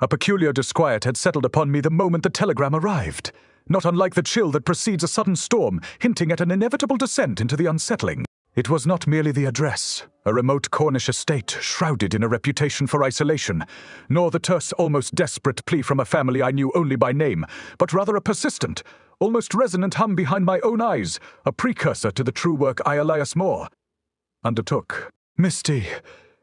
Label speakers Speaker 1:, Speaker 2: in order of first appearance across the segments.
Speaker 1: A peculiar disquiet had settled upon me the moment the telegram arrived, not unlike the chill that precedes a sudden storm, hinting at an inevitable descent into the unsettling. It was not merely the address, a remote Cornish estate shrouded in a reputation for isolation, nor the terse, almost desperate plea from a family I knew only by name, but rather a persistent, almost resonant hum behind my own eyes, a precursor to the true work Elias Moore undertook. Misty,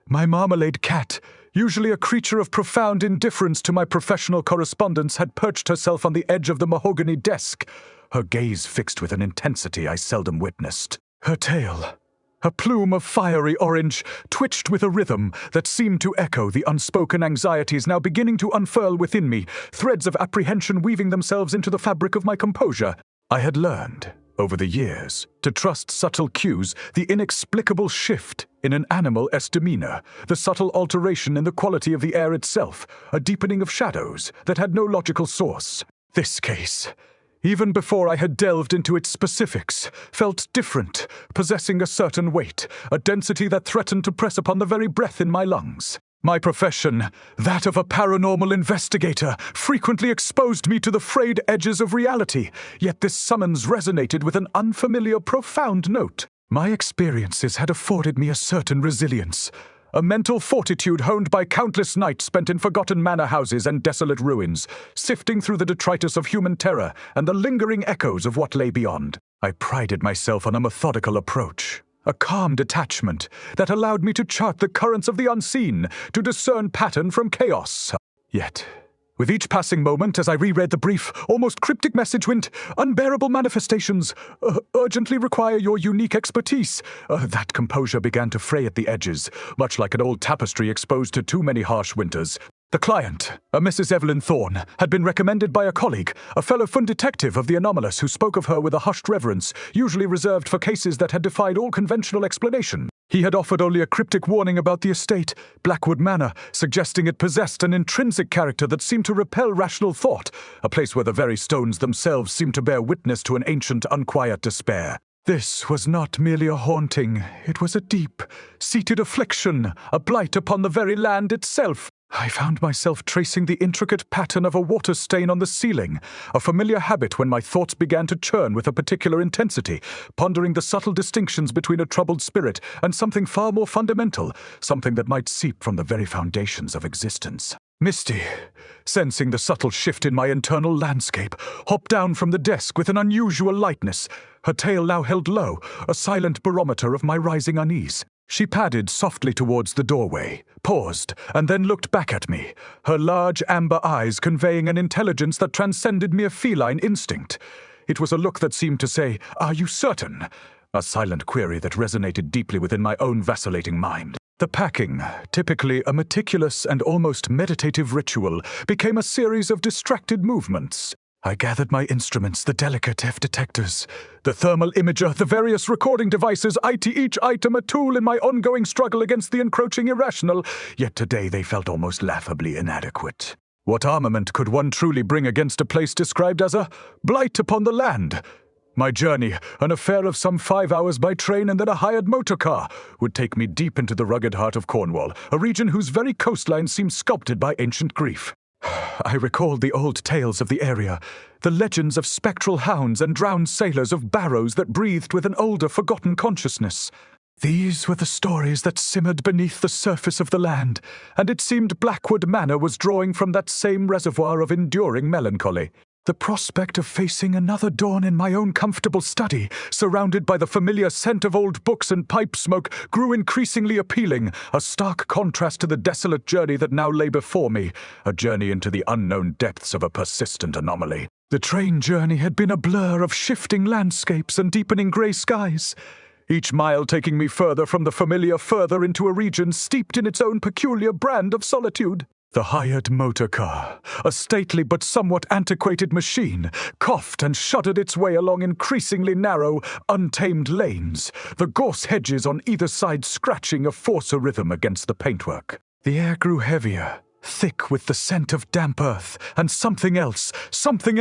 Speaker 1: my marmalade cat, usually a creature of profound indifference to my professional correspondence, had perched herself on the edge of the mahogany desk, her gaze fixed with an intensity I seldom witnessed. Her tail, a plume of fiery orange, twitched with a rhythm that seemed to echo the unspoken anxieties now beginning to unfurl within me, threads of apprehension weaving themselves into the fabric of my composure. I had learned, over the years, to trust subtle cues, the inexplicable shift in an animal's demeanor, the subtle alteration in the quality of the air itself, a deepening of shadows that had no logical source. This case, even before I had delved into its specifics, felt different, possessing a certain weight, a density that threatened to press upon the very breath in my lungs. My profession, that of a paranormal investigator, frequently exposed me to the frayed edges of reality, yet this summons resonated with an unfamiliar, profound note. My experiences had afforded me a certain resilience, a mental fortitude honed by countless nights spent in forgotten manor houses and desolate ruins, sifting through the detritus of human terror and the lingering echoes of what lay beyond. I prided myself on a methodical approach, a calm detachment that allowed me to chart the currents of the unseen, to discern pattern from chaos. Yet, with each passing moment, as I reread the brief, almost cryptic message went, "Unbearable manifestations urgently require your unique expertise." That composure began to fray at the edges, much like an old tapestry exposed to too many harsh winters. The client, a Mrs. Evelyn Thorne, had been recommended by a colleague, a fellow fun detective of the anomalous who spoke of her with a hushed reverence, usually reserved for cases that had defied all conventional explanation. He had offered only a cryptic warning about the estate, Blackwood Manor, suggesting it possessed an intrinsic character that seemed to repel rational thought, a place where the very stones themselves seemed to bear witness to an ancient, unquiet despair. This was not merely a haunting, it was a deep, seated affliction, a blight upon the very land itself. I found myself tracing the intricate pattern of a water stain on the ceiling, a familiar habit when my thoughts began to churn with a particular intensity, pondering the subtle distinctions between a troubled spirit and something far more fundamental, something that might seep from the very foundations of existence. Misty, sensing the subtle shift in my internal landscape, hopped down from the desk with an unusual lightness, her tail now held low, a silent barometer of my rising unease. She padded softly towards the doorway, paused, and then looked back at me, her large amber eyes conveying an intelligence that transcended mere feline instinct. It was a look that seemed to say, "Are you certain?" A silent query that resonated deeply within my own vacillating mind. The packing, typically a meticulous and almost meditative ritual, became a series of distracted movements. I gathered my instruments, the delicate F detectors, the thermal imager, the various recording devices, each item a tool in my ongoing struggle against the encroaching irrational, yet today they felt almost laughably inadequate. What armament could one truly bring against a place described as a blight upon the land? My journey, an affair of some 5 hours by train and then a hired motor car, would take me deep into the rugged heart of Cornwall, a region whose very coastline seemed sculpted by ancient grief. I recalled the old tales of the area, the legends of spectral hounds and drowned sailors, of barrows that breathed with an older, forgotten consciousness. These were the stories that simmered beneath the surface of the land, and it seemed Blackwood Manor was drawing from that same reservoir of enduring melancholy. The prospect of facing another dawn in my own comfortable study, surrounded by the familiar scent of old books and pipe smoke, grew increasingly appealing, a stark contrast to the desolate journey that now lay before me, a journey into the unknown depths of a persistent anomaly. The train journey had been a blur of shifting landscapes and deepening grey skies, each mile taking me further from the familiar, further into a region steeped in its own peculiar brand of solitude. The hired motor car, a stately but somewhat antiquated machine, coughed and shuddered its way along increasingly narrow, untamed lanes, the gorse hedges on either side scratching a forcer rhythm against the paintwork. The air grew heavier, thick with the scent of damp earth, and something else, something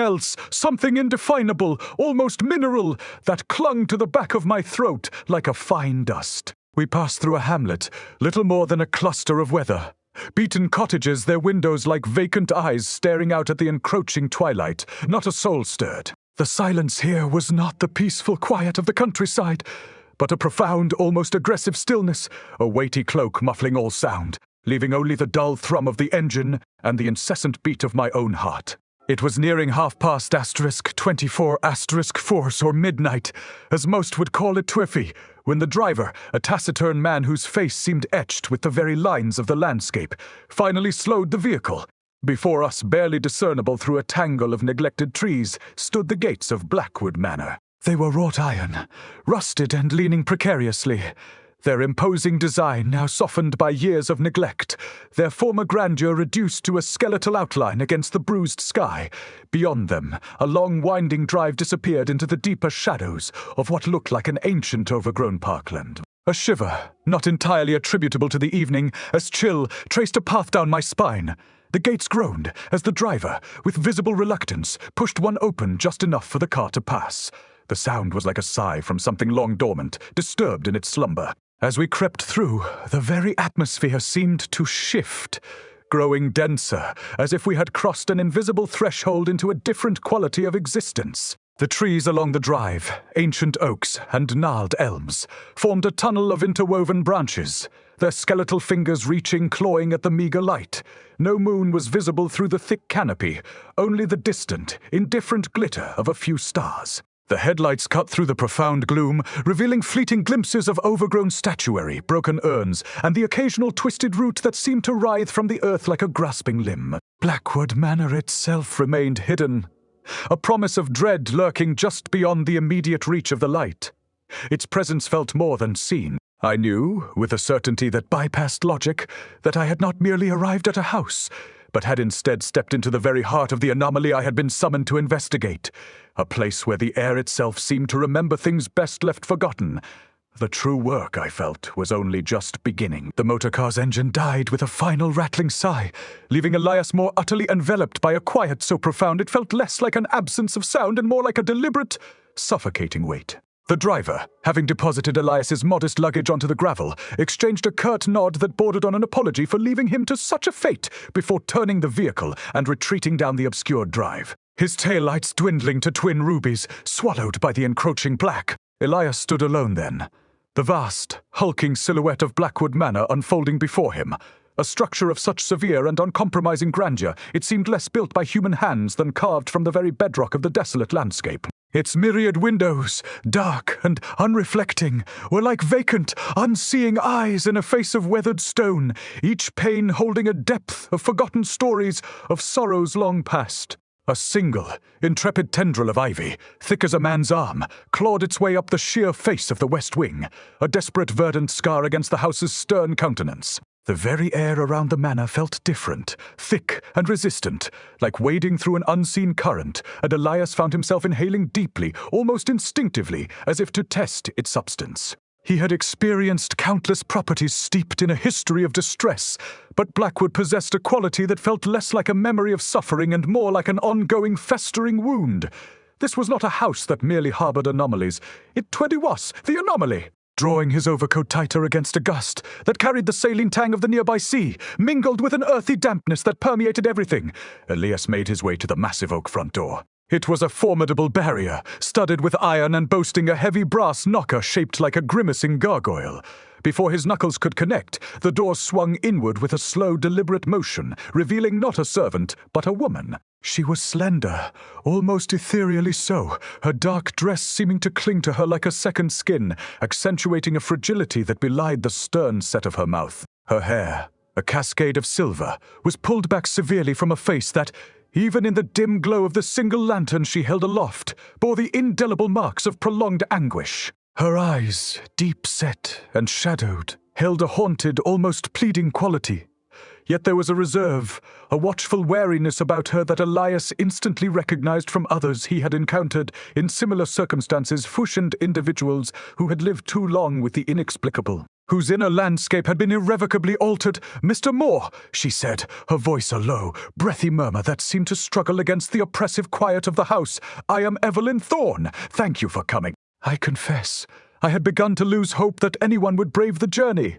Speaker 1: indefinable, almost mineral, that clung to the back of my throat like a fine dust. We passed through a hamlet, little more than a cluster of weather, Beaten cottages, their windows like vacant eyes staring out at the encroaching twilight. Not a soul stirred. The silence here was not the peaceful quiet of the countryside, but a profound, almost aggressive stillness, a weighty cloak muffling all sound, leaving only the dull thrum of the engine and the incessant beat of my own heart. It was nearing 24:24 or midnight, as most would call it twiffy, when the driver, a taciturn man whose face seemed etched with the very lines of the landscape, finally slowed the vehicle. Before us, barely discernible through a tangle of neglected trees, stood the gates of Blackwood Manor. They were wrought iron, rusted and leaning precariously, their imposing design now softened by years of neglect, their former grandeur reduced to a skeletal outline against the bruised sky. Beyond them, a long winding drive disappeared into the deeper shadows of what looked like an ancient overgrown parkland. A shiver, not entirely attributable to the evening, as chill traced a path down my spine. The gates groaned as the driver, with visible reluctance, pushed one open just enough for the car to pass. The sound was like a sigh from something long dormant, disturbed in its slumber. As we crept through, the very atmosphere seemed to shift, growing denser, as if we had crossed an invisible threshold into a different quality of existence. The trees along the drive, ancient oaks and gnarled elms, formed a tunnel of interwoven branches, their skeletal fingers reaching, clawing at the meager light. No moon was visible through the thick canopy, only the distant, indifferent glitter of a few stars. The headlights cut through the profound gloom, revealing fleeting glimpses of overgrown statuary, broken urns, and the occasional twisted root that seemed to writhe from the earth like a grasping limb. Blackwood Manor itself remained hidden, a promise of dread lurking just beyond the immediate reach of the light. Its presence felt more than seen. I knew, with a certainty that bypassed logic, that I had not merely arrived at a house, but had instead stepped into the very heart of the anomaly I had been summoned to investigate, a place where the air itself seemed to remember things best left forgotten. The true work, I felt, was only just beginning. The motorcar's engine died with a final rattling sigh, leaving Elias Moore utterly enveloped by a quiet so profound it felt less like an absence of sound and more like a deliberate, suffocating weight. The driver, having deposited Elias's modest luggage onto the gravel, exchanged a curt nod that bordered on an apology for leaving him to such a fate before turning the vehicle and retreating down the obscured drive. His taillights dwindling to twin rubies, swallowed by the encroaching black. Elias stood alone then, the vast, hulking silhouette of Blackwood Manor unfolding before him. A structure of such severe and uncompromising grandeur, it seemed less built by human hands than carved from the very bedrock of the desolate landscape. Its myriad windows, dark and unreflecting, were like vacant, unseeing eyes in a face of weathered stone, each pane holding a depth of forgotten stories of sorrows long past. A single, intrepid tendril of ivy, thick as a man's arm, clawed its way up the sheer face of the west wing, a desperate verdant scar against the house's stern countenance. The very air around the manor felt different, thick and resistant, like wading through an unseen current, and Elias found himself inhaling deeply, almost instinctively, as if to test its substance. He had experienced countless properties steeped in a history of distress, but Blackwood possessed a quality that felt less like a memory of suffering and more like an ongoing, festering wound. This was not a house that merely harbored anomalies. It truly was the anomaly. Drawing his overcoat tighter against a gust that carried the saline tang of the nearby sea, mingled with an earthy dampness that permeated everything, Elias made his way to the massive oak front door. It was a formidable barrier, studded with iron and boasting a heavy brass knocker shaped like a grimacing gargoyle. Before his knuckles could connect, the door swung inward with a slow, deliberate motion, revealing not a servant, but a woman. She was slender, almost ethereally so, her dark dress seeming to cling to her like a second skin, accentuating a fragility that belied the stern set of her mouth. Her hair, a cascade of silver, was pulled back severely from a face that, even in the dim glow of the single lantern she held aloft, bore the indelible marks of prolonged anguish. Her eyes, deep-set and shadowed, held a haunted, almost pleading quality. Yet there was a reserve, a watchful wariness about her that Elias instantly recognized from others he had encountered in similar circumstances, foushioned individuals who had lived too long with the inexplicable, whose inner landscape had been irrevocably altered. "Mr. Moore," she said, her voice a low, breathy murmur that seemed to struggle against the oppressive quiet of the house. "I am Evelyn Thorne. Thank you for coming." I confess, I had begun to lose hope that anyone would brave the journey.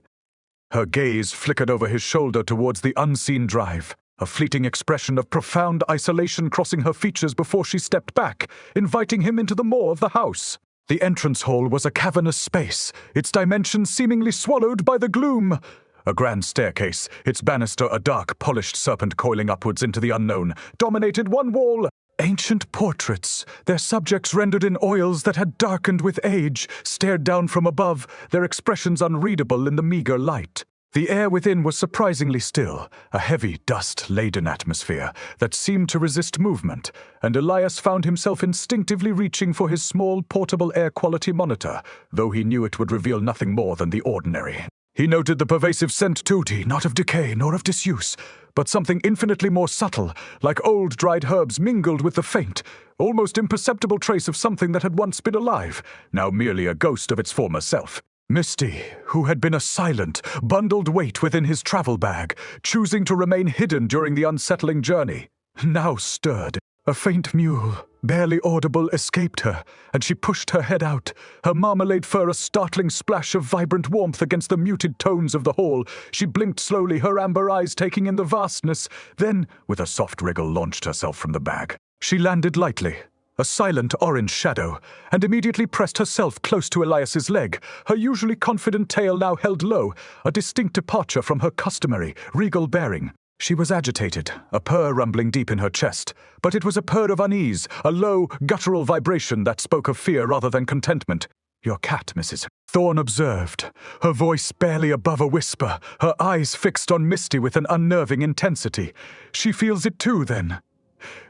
Speaker 1: Her gaze flickered over his shoulder towards the unseen drive, a fleeting expression of profound isolation crossing her features before she stepped back, inviting him into the maw of the house. The entrance hall was a cavernous space, its dimensions seemingly swallowed by the gloom. A grand staircase, its banister a dark, polished serpent coiling upwards into the unknown, dominated one wall. Ancient portraits, their subjects rendered in oils that had darkened with age, stared down from above, their expressions unreadable in the meager light. The air within was surprisingly still, a heavy, dust-laden atmosphere that seemed to resist movement, and Elias found himself instinctively reaching for his small, portable air quality monitor, though he knew it would reveal nothing more than the ordinary. He noted the pervasive scent tooty, not of decay nor of disuse, but something infinitely more subtle, like old dried herbs mingled with the faint, almost imperceptible trace of something that had once been alive, now merely a ghost of its former self. Misty, who had been a silent, bundled weight within his travel bag, choosing to remain hidden during the unsettling journey, now stirred. A faint mew, barely audible, escaped her, and she pushed her head out, her marmalade fur a startling splash of vibrant warmth against the muted tones of the hall. She blinked slowly, her amber eyes taking in the vastness, then, with a soft wriggle, launched herself from the bag. She landed lightly, a silent orange shadow, and immediately pressed herself close to Elias's leg, her usually confident tail now held low, a distinct departure from her customary, regal bearing. She was agitated, a purr rumbling deep in her chest, but it was a purr of unease, a low, guttural vibration that spoke of fear rather than contentment. "Your cat, Mrs. Thorne observed, her voice barely above a whisper, her eyes fixed on Misty with an unnerving intensity. "She feels it too, then?"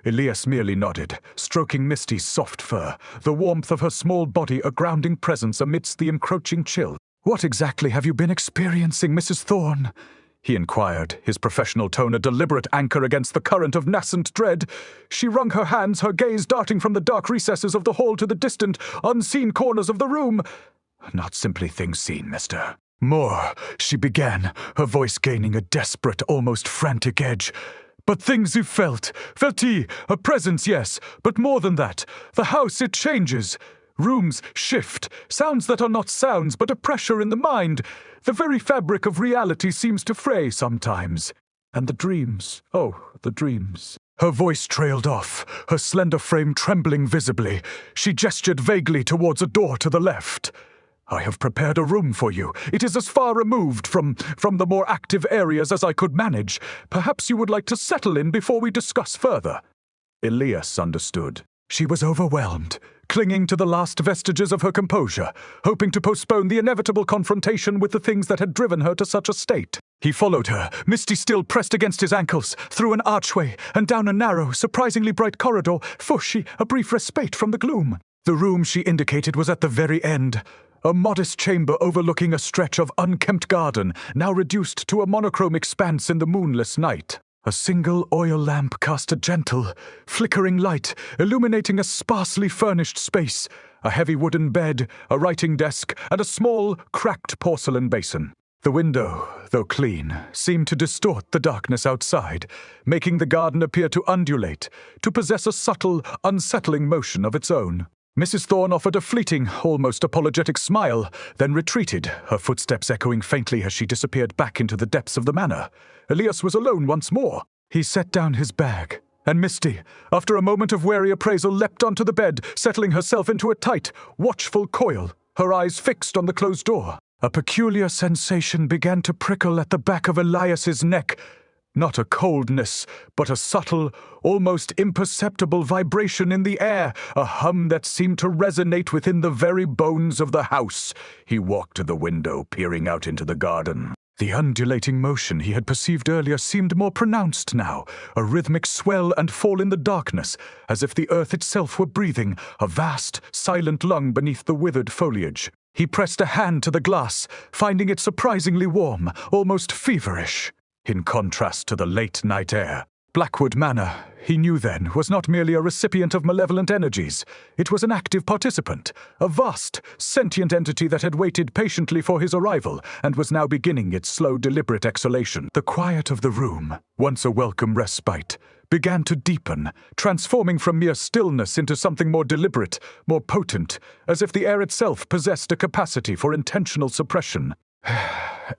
Speaker 1: Elias merely nodded, stroking Misty's soft fur, the warmth of her small body a grounding presence amidst the encroaching chill. "What exactly have you been experiencing, Mrs. Thorne?" he inquired, his professional tone a deliberate anchor against the current of nascent dread. She wrung her hands, her gaze darting from the dark recesses of the hall to the distant, unseen corners of the room. "Not simply things seen, Mr. Moore," she began, her voice gaining a desperate, almost frantic edge. "But things you felt ye, a presence, yes, but more than that. The house, it changes. Rooms shift, sounds that are not sounds, but a pressure in the mind. The very fabric of reality seems to fray sometimes. And the dreams, oh, the dreams." Her voice trailed off, her slender frame trembling visibly. She gestured vaguely towards a door to the left. "I have prepared a room for you. It is as far removed from the more active areas as I could manage. Perhaps you would like to settle in before we discuss further." Elias understood. She was overwhelmed, clinging to the last vestiges of her composure, hoping to postpone the inevitable confrontation with the things that had driven her to such a state. He followed her, Misty still pressed against his ankles, through an archway and down a narrow, surprisingly bright corridor, for a brief respite from the gloom. The room she indicated was at the very end, a modest chamber overlooking a stretch of unkempt garden, now reduced to a monochrome expanse in the moonless night. A single oil lamp cast a gentle, flickering light, illuminating a sparsely furnished space, a heavy wooden bed, a writing desk, and a small, cracked porcelain basin. The window, though clean, seemed to distort the darkness outside, making the garden appear to undulate, to possess a subtle, unsettling motion of its own. Mrs. Thorne offered a fleeting, almost apologetic smile, then retreated, her footsteps echoing faintly as she disappeared back into the depths of the manor. Elias was alone once more. He set down his bag, and Misty, after a moment of wary appraisal, leapt onto the bed, settling herself into a tight, watchful coil, her eyes fixed on the closed door. A peculiar sensation began to prickle at the back of Elias's neck. Not a coldness, but a subtle, almost imperceptible vibration in the air, a hum that seemed to resonate within the very bones of the house. He walked to the window, peering out into the garden. The undulating motion he had perceived earlier seemed more pronounced now, a rhythmic swell and fall in the darkness, as if the earth itself were breathing, a vast, silent lung beneath the withered foliage. He pressed a hand to the glass, finding it surprisingly warm, almost feverish. In contrast to the late-night air, Blackwood Manor, he knew then, was not merely a recipient of malevolent energies. It was an active participant, a vast, sentient entity that had waited patiently for his arrival and was now beginning its slow, deliberate exhalation. The quiet of the room, once a welcome respite, began to deepen, transforming from mere stillness into something more deliberate, more potent, as if the air itself possessed a capacity for intentional suppression.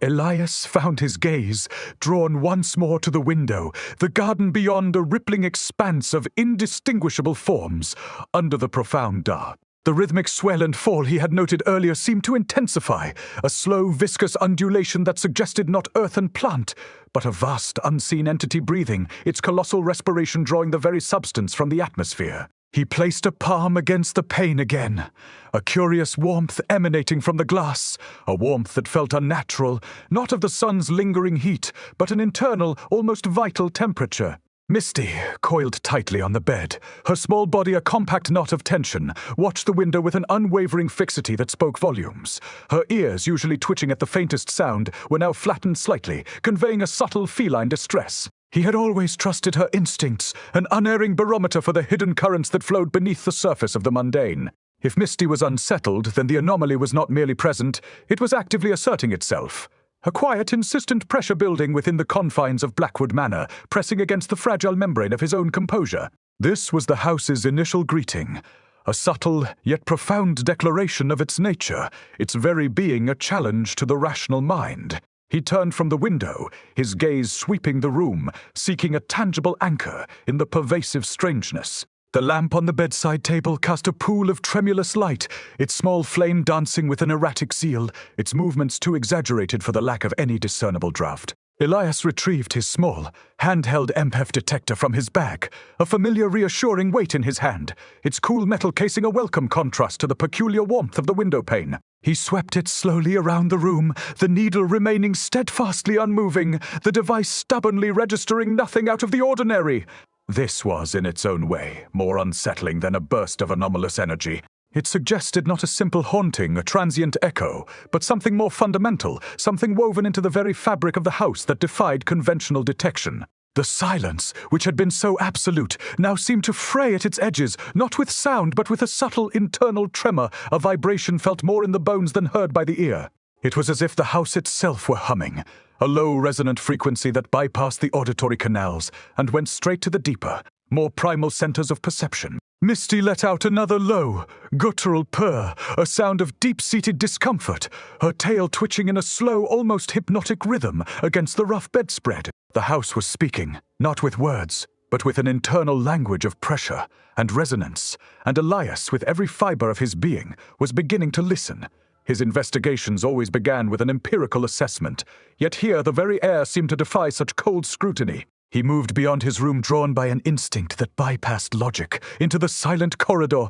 Speaker 1: Elias found his gaze drawn once more to the window, the garden beyond a rippling expanse of indistinguishable forms under the profound dark. The rhythmic swell and fall he had noted earlier seemed to intensify, a slow, viscous undulation that suggested not earth and plant, but a vast, unseen entity breathing, its colossal respiration drawing the very substance from the atmosphere. He placed a palm against the pane again, a curious warmth emanating from the glass, a warmth that felt unnatural, not of the sun's lingering heat, but an internal, almost vital temperature. Misty, coiled tightly on the bed, her small body a compact knot of tension, watched the window with an unwavering fixity that spoke volumes. Her ears, usually twitching at the faintest sound, were now flattened slightly, conveying a subtle feline distress. He had always trusted her instincts, an unerring barometer for the hidden currents that flowed beneath the surface of the mundane. If Misty was unsettled, then the anomaly was not merely present, it was actively asserting itself. A quiet, insistent pressure building within the confines of Blackwood Manor, pressing against the fragile membrane of his own composure. This was the house's initial greeting, a subtle yet profound declaration of its nature, its very being a challenge to the rational mind. He turned from the window, his gaze sweeping the room, seeking a tangible anchor in the pervasive strangeness. The lamp on the bedside table cast a pool of tremulous light, its small flame dancing with an erratic zeal, its movements too exaggerated for the lack of any discernible draught. Elias retrieved his small, handheld EMP detector from his bag, a familiar reassuring weight in his hand, its cool metal casing a welcome contrast to the peculiar warmth of the window pane. He swept it slowly around the room, the needle remaining steadfastly unmoving, the device stubbornly registering nothing out of the ordinary. This was, in its own way, more unsettling than a burst of anomalous energy. It suggested not a simple haunting, a transient echo, but something more fundamental, something woven into the very fabric of the house that defied conventional detection. The silence, which had been so absolute, now seemed to fray at its edges, not with sound, but with a subtle internal tremor, a vibration felt more in the bones than heard by the ear. It was as if the house itself were humming, a low resonant frequency that bypassed the auditory canals and went straight to the deeper, more primal centers of perception. Misty let out another low, guttural purr, a sound of deep-seated discomfort, her tail twitching in a slow, almost hypnotic rhythm against the rough bedspread. The house was speaking, not with words, but with an internal language of pressure and resonance, and Elias, with every fiber of his being, was beginning to listen. His investigations always began with an empirical assessment, yet here the very air seemed to defy such cold scrutiny. He moved beyond his room, drawn by an instinct that bypassed logic, into the silent corridor.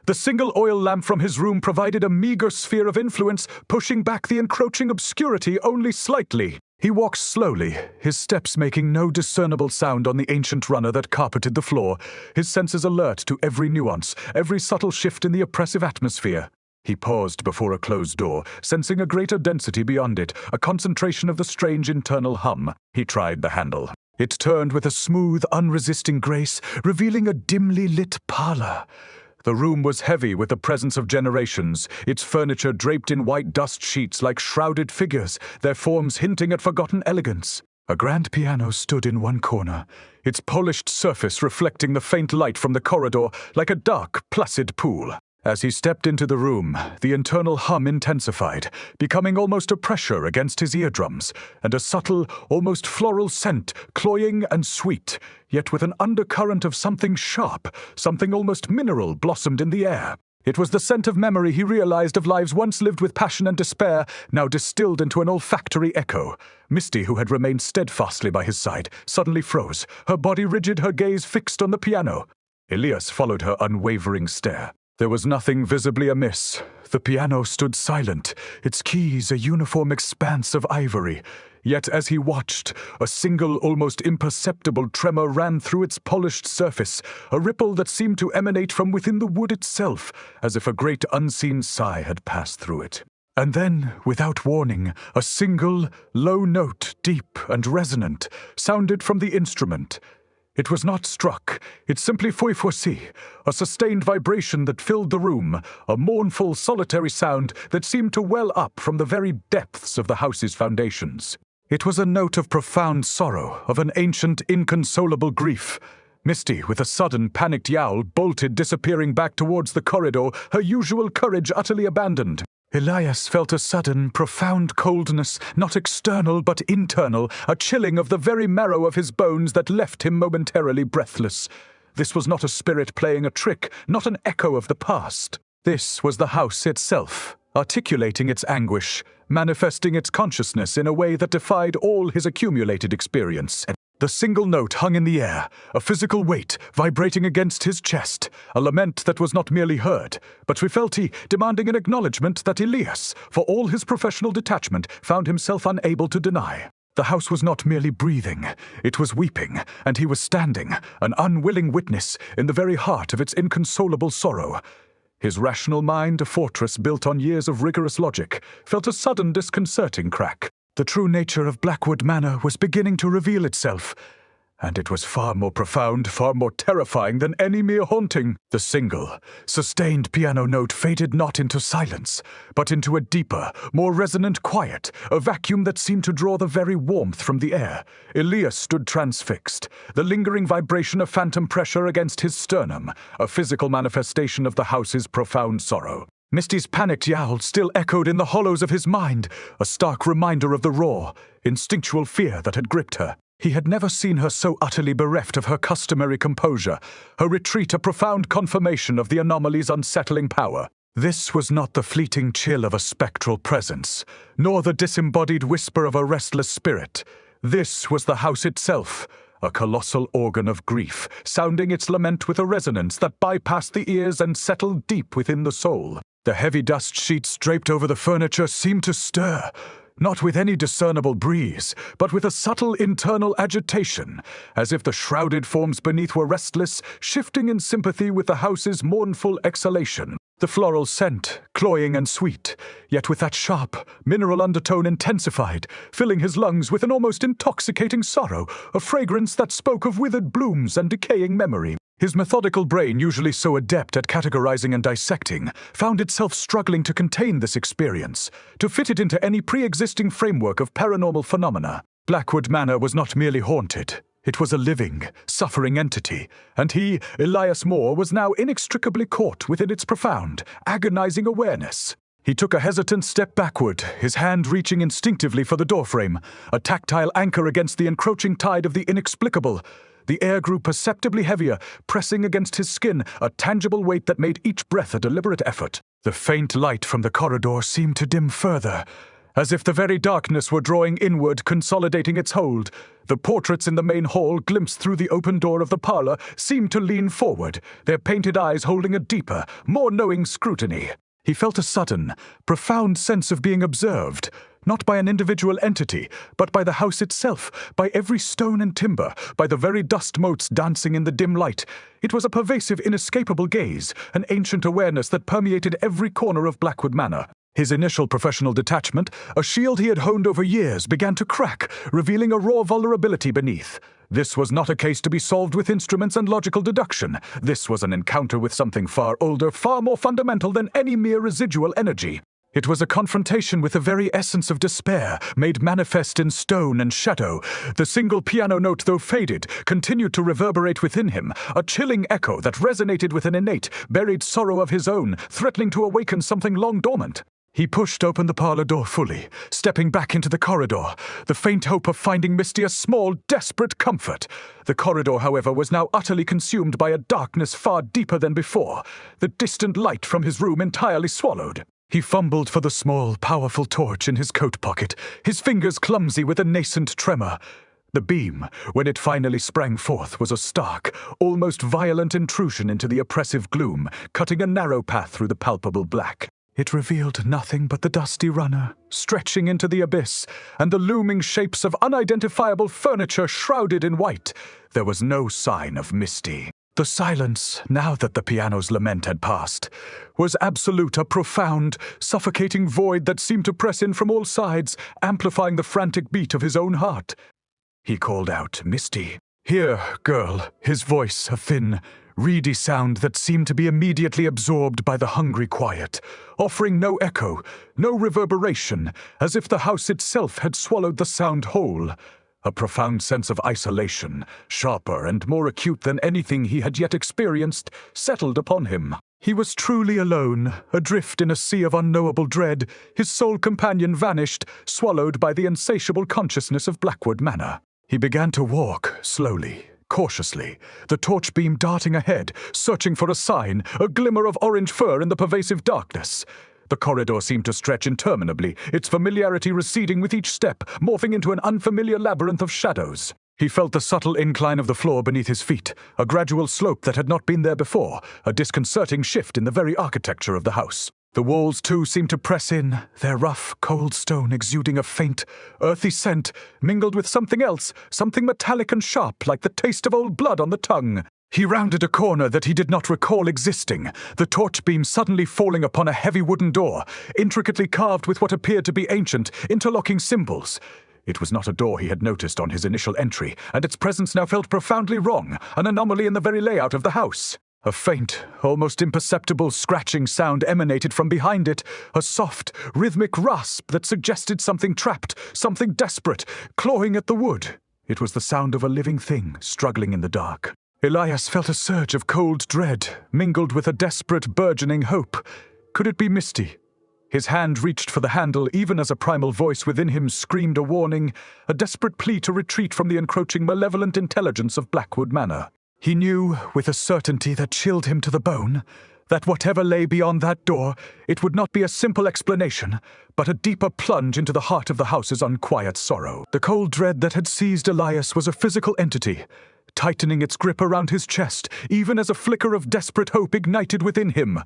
Speaker 1: The single oil lamp from his room provided a meager sphere of influence, pushing back the encroaching obscurity only slightly. He walked slowly, his steps making no discernible sound on the ancient runner that carpeted the floor, his senses alert to every nuance, every subtle shift in the oppressive atmosphere. He paused before a closed door, sensing a greater density beyond it, a concentration of the strange internal hum. He tried the handle. It turned with a smooth, unresisting grace, revealing a dimly lit parlor. The room was heavy with the presence of generations, its furniture draped in white dust sheets like shrouded figures, their forms hinting at forgotten elegance. A grand piano stood in one corner, its polished surface reflecting the faint light from the corridor like a dark, placid pool. As he stepped into the room, the internal hum intensified, becoming almost a pressure against his eardrums, and a subtle, almost floral scent, cloying and sweet, yet with an undercurrent of something sharp, something almost mineral blossomed in the air. It was the scent of memory he realized of lives once lived with passion and despair, now distilled into an olfactory echo. Misty, who had remained steadfastly by his side, suddenly froze, her body rigid, her gaze fixed on the piano. Elias followed her unwavering stare. There was nothing visibly amiss. The piano stood silent, its keys a uniform expanse of ivory. Yet as he watched, a single, almost imperceptible tremor ran through its polished surface, a ripple that seemed to emanate from within the wood itself, as if a great unseen sigh had passed through it. And then, without warning, a single, low note, deep and resonant, sounded from the instrument. It was not struck, it simply feuille, a sustained vibration that filled the room, a mournful, solitary sound that seemed to well up from the very depths of the house's foundations. It was a note of profound sorrow, of an ancient, inconsolable grief. Misty, with a sudden, panicked yowl, bolted, disappearing back towards the corridor, her usual courage utterly abandoned. Elias felt a sudden, profound coldness, not external but internal, a chilling of the very marrow of his bones that left him momentarily breathless. This was not a spirit playing a trick, not an echo of the past. This was the house itself, articulating its anguish, manifesting its consciousness in a way that defied all his accumulated experience. The single note hung in the air, a physical weight vibrating against his chest, a lament that was not merely heard, but felt demanding an acknowledgement that Elias, for all his professional detachment, found himself unable to deny. The house was not merely breathing, it was weeping, and he was standing, an unwilling witness, in the very heart of its inconsolable sorrow. His rational mind, a fortress built on years of rigorous logic, felt a sudden disconcerting crack. The true nature of Blackwood Manor was beginning to reveal itself, and it was far more profound, far more terrifying than any mere haunting. The single, sustained piano note faded not into silence, but into a deeper, more resonant quiet, a vacuum that seemed to draw the very warmth from the air. Elias stood transfixed, the lingering vibration of phantom pressure against his sternum, a physical manifestation of the house's profound sorrow. Misty's panicked yowl still echoed in the hollows of his mind, a stark reminder of the raw, instinctual fear that had gripped her. He had never seen her so utterly bereft of her customary composure, her retreat a profound confirmation of the anomaly's unsettling power. This was not the fleeting chill of a spectral presence, nor the disembodied whisper of a restless spirit. This was the house itself, a colossal organ of grief, sounding its lament with a resonance that bypassed the ears and settled deep within the soul. The heavy dust sheets draped over the furniture seemed to stir, not with any discernible breeze, but with a subtle internal agitation, as if the shrouded forms beneath were restless, shifting in sympathy with the house's mournful exhalation. The floral scent, cloying and sweet, yet with that sharp, mineral undertone intensified, filling his lungs with an almost intoxicating sorrow, a fragrance that spoke of withered blooms and decaying memory. His methodical brain, usually so adept at categorizing and dissecting, found itself struggling to contain this experience, to fit it into any pre-existing framework of paranormal phenomena. Blackwood Manor was not merely haunted. It was a living, suffering entity, and he, Elias Moore, was now inextricably caught within its profound, agonizing awareness. He took a hesitant step backward, his hand reaching instinctively for the doorframe, a tactile anchor against the encroaching tide of the inexplicable. The air grew perceptibly heavier, pressing against his skin, a tangible weight that made each breath a deliberate effort. The faint light from the corridor seemed to dim further, as if the very darkness were drawing inward, consolidating its hold. The portraits in the main hall, glimpsed through the open door of the parlor, seemed to lean forward, their painted eyes holding a deeper, more knowing scrutiny. He felt a sudden, profound sense of being observed, not by an individual entity, but by the house itself, by every stone and timber, by the very dust motes dancing in the dim light. It was a pervasive, inescapable gaze, an ancient awareness that permeated every corner of Blackwood Manor. His initial professional detachment, a shield he had honed over years, began to crack, revealing a raw vulnerability beneath. This was not a case to be solved with instruments and logical deduction. This was an encounter with something far older, far more fundamental than any mere residual energy. It was a confrontation with the very essence of despair, made manifest in stone and shadow. The single piano note, though faded, continued to reverberate within him, a chilling echo that resonated with an innate, buried sorrow of his own, threatening to awaken something long dormant. He pushed open the parlor door fully, stepping back into the corridor, the faint hope of finding Misty a small, desperate comfort. The corridor, however, was now utterly consumed by a darkness far deeper than before, the distant light from his room entirely swallowed. He fumbled for the small, powerful torch in his coat pocket, his fingers clumsy with a nascent tremor. The beam, when it finally sprang forth, was a stark, almost violent intrusion into the oppressive gloom, cutting a narrow path through the palpable black. It revealed nothing but the dusty runner, stretching into the abyss, and the looming shapes of unidentifiable furniture shrouded in white. There was no sign of Misty. The silence, now that the piano's lament had passed, was absolute, a profound, suffocating void that seemed to press in from all sides, amplifying the frantic beat of his own heart. He called out, "Misty." "Here, girl," his voice a thin, reedy sound that seemed to be immediately absorbed by the hungry quiet, offering no echo, no reverberation, as if the house itself had swallowed the sound whole. A profound sense of isolation, sharper and more acute than anything he had yet experienced, settled upon him. He was truly alone, adrift in a sea of unknowable dread, his sole companion vanished, swallowed by the insatiable consciousness of Blackwood Manor. He began to walk, slowly, cautiously, the torch beam darting ahead, searching for a sign, a glimmer of orange fur in the pervasive darkness. The corridor seemed to stretch interminably, its familiarity receding with each step, morphing into an unfamiliar labyrinth of shadows. He felt the subtle incline of the floor beneath his feet, a gradual slope that had not been there before, a disconcerting shift in the very architecture of the house. The walls, too, seemed to press in, their rough, cold stone exuding a faint, earthy scent, mingled with something else, something metallic and sharp, like the taste of old blood on the tongue. He rounded a corner that he did not recall existing, the torch beam suddenly falling upon a heavy wooden door, intricately carved with what appeared to be ancient, interlocking symbols. It was not a door he had noticed on his initial entry, and its presence now felt profoundly wrong, an anomaly in the very layout of the house. A faint, almost imperceptible scratching sound emanated from behind it, a soft, rhythmic rasp that suggested something trapped, something desperate, clawing at the wood. It was the sound of a living thing struggling in the dark. Elias felt a surge of cold dread, mingled with a desperate, burgeoning hope. Could it be Misty? His hand reached for the handle even as a primal voice within him screamed a warning, a desperate plea to retreat from the encroaching malevolent intelligence of Blackwood Manor. He knew, with a certainty that chilled him to the bone, that whatever lay beyond that door, it would not be a simple explanation, but a deeper plunge into the heart of the house's unquiet sorrow. The cold dread that had seized Elias was a physical entity, tightening its grip around his chest, even as a flicker of desperate hope ignited within him.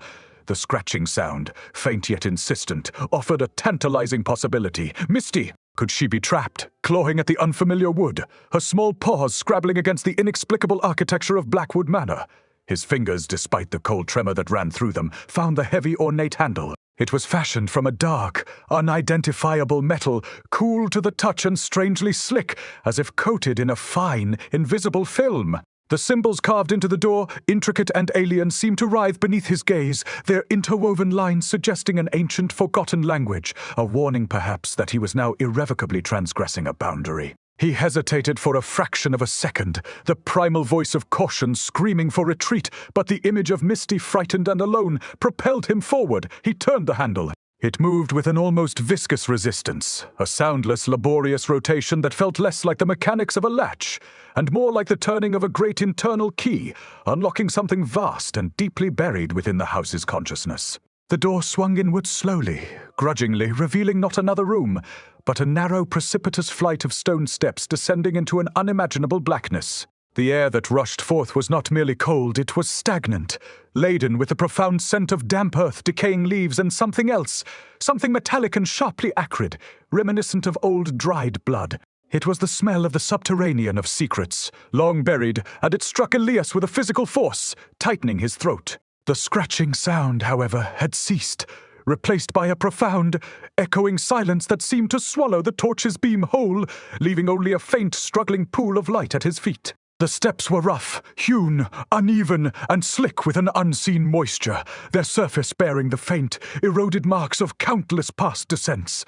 Speaker 1: The scratching sound, faint yet insistent, offered a tantalizing possibility. Misty! Could she be trapped, clawing at the unfamiliar wood, her small paws scrabbling against the inexplicable architecture of Blackwood Manor? His fingers, despite the cold tremor that ran through them, found the heavy ornate handle. It was fashioned from a dark, unidentifiable metal, cool to the touch and strangely slick, as if coated in a fine, invisible film. The symbols carved into the door, intricate and alien, seemed to writhe beneath his gaze, their interwoven lines suggesting an ancient, forgotten language, a warning perhaps that he was now irrevocably transgressing a boundary. He hesitated for a fraction of a second, the primal voice of caution screaming for retreat, but the image of Misty, frightened and alone, propelled him forward. He turned the handle. It moved with an almost viscous resistance, a soundless, laborious rotation that felt less like the mechanics of a latch, and more like the turning of a great internal key, unlocking something vast and deeply buried within the house's consciousness. The door swung inward slowly, grudgingly, revealing not another room, but a narrow, precipitous flight of stone steps descending into an unimaginable blackness. The air that rushed forth was not merely cold, it was stagnant, laden with the profound scent of damp earth, decaying leaves, and something else, something metallic and sharply acrid, reminiscent of old dried blood. It was the smell of the subterranean of secrets, long buried, and it struck Elias with a physical force, tightening his throat. The scratching sound, however, had ceased, replaced by a profound, echoing silence that seemed to swallow the torch's beam whole, leaving only a faint, struggling pool of light at his feet. The steps were rough, hewn, uneven, and slick with an unseen moisture, their surface bearing the faint, eroded marks of countless past descents.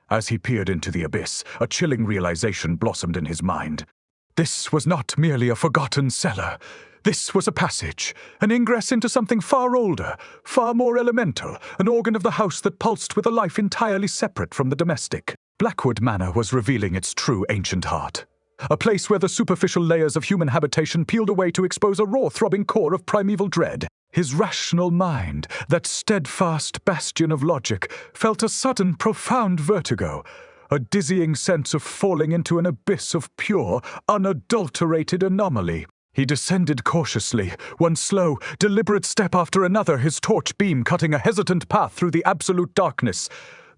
Speaker 1: As he peered into the abyss, a chilling realization blossomed in his mind. This was not merely a forgotten cellar. This was a passage, an ingress into something far older, far more elemental, an organ of the house that pulsed with a life entirely separate from the domestic. Blackwood Manor was revealing its true ancient heart. A place where the superficial layers of human habitation peeled away to expose a raw, throbbing core of primeval dread. His rational mind, that steadfast bastion of logic, felt a sudden, profound vertigo, a dizzying sense of falling into an abyss of pure, unadulterated anomaly. He descended cautiously, one slow, deliberate step after another, his torch beam cutting a hesitant path through the absolute darkness.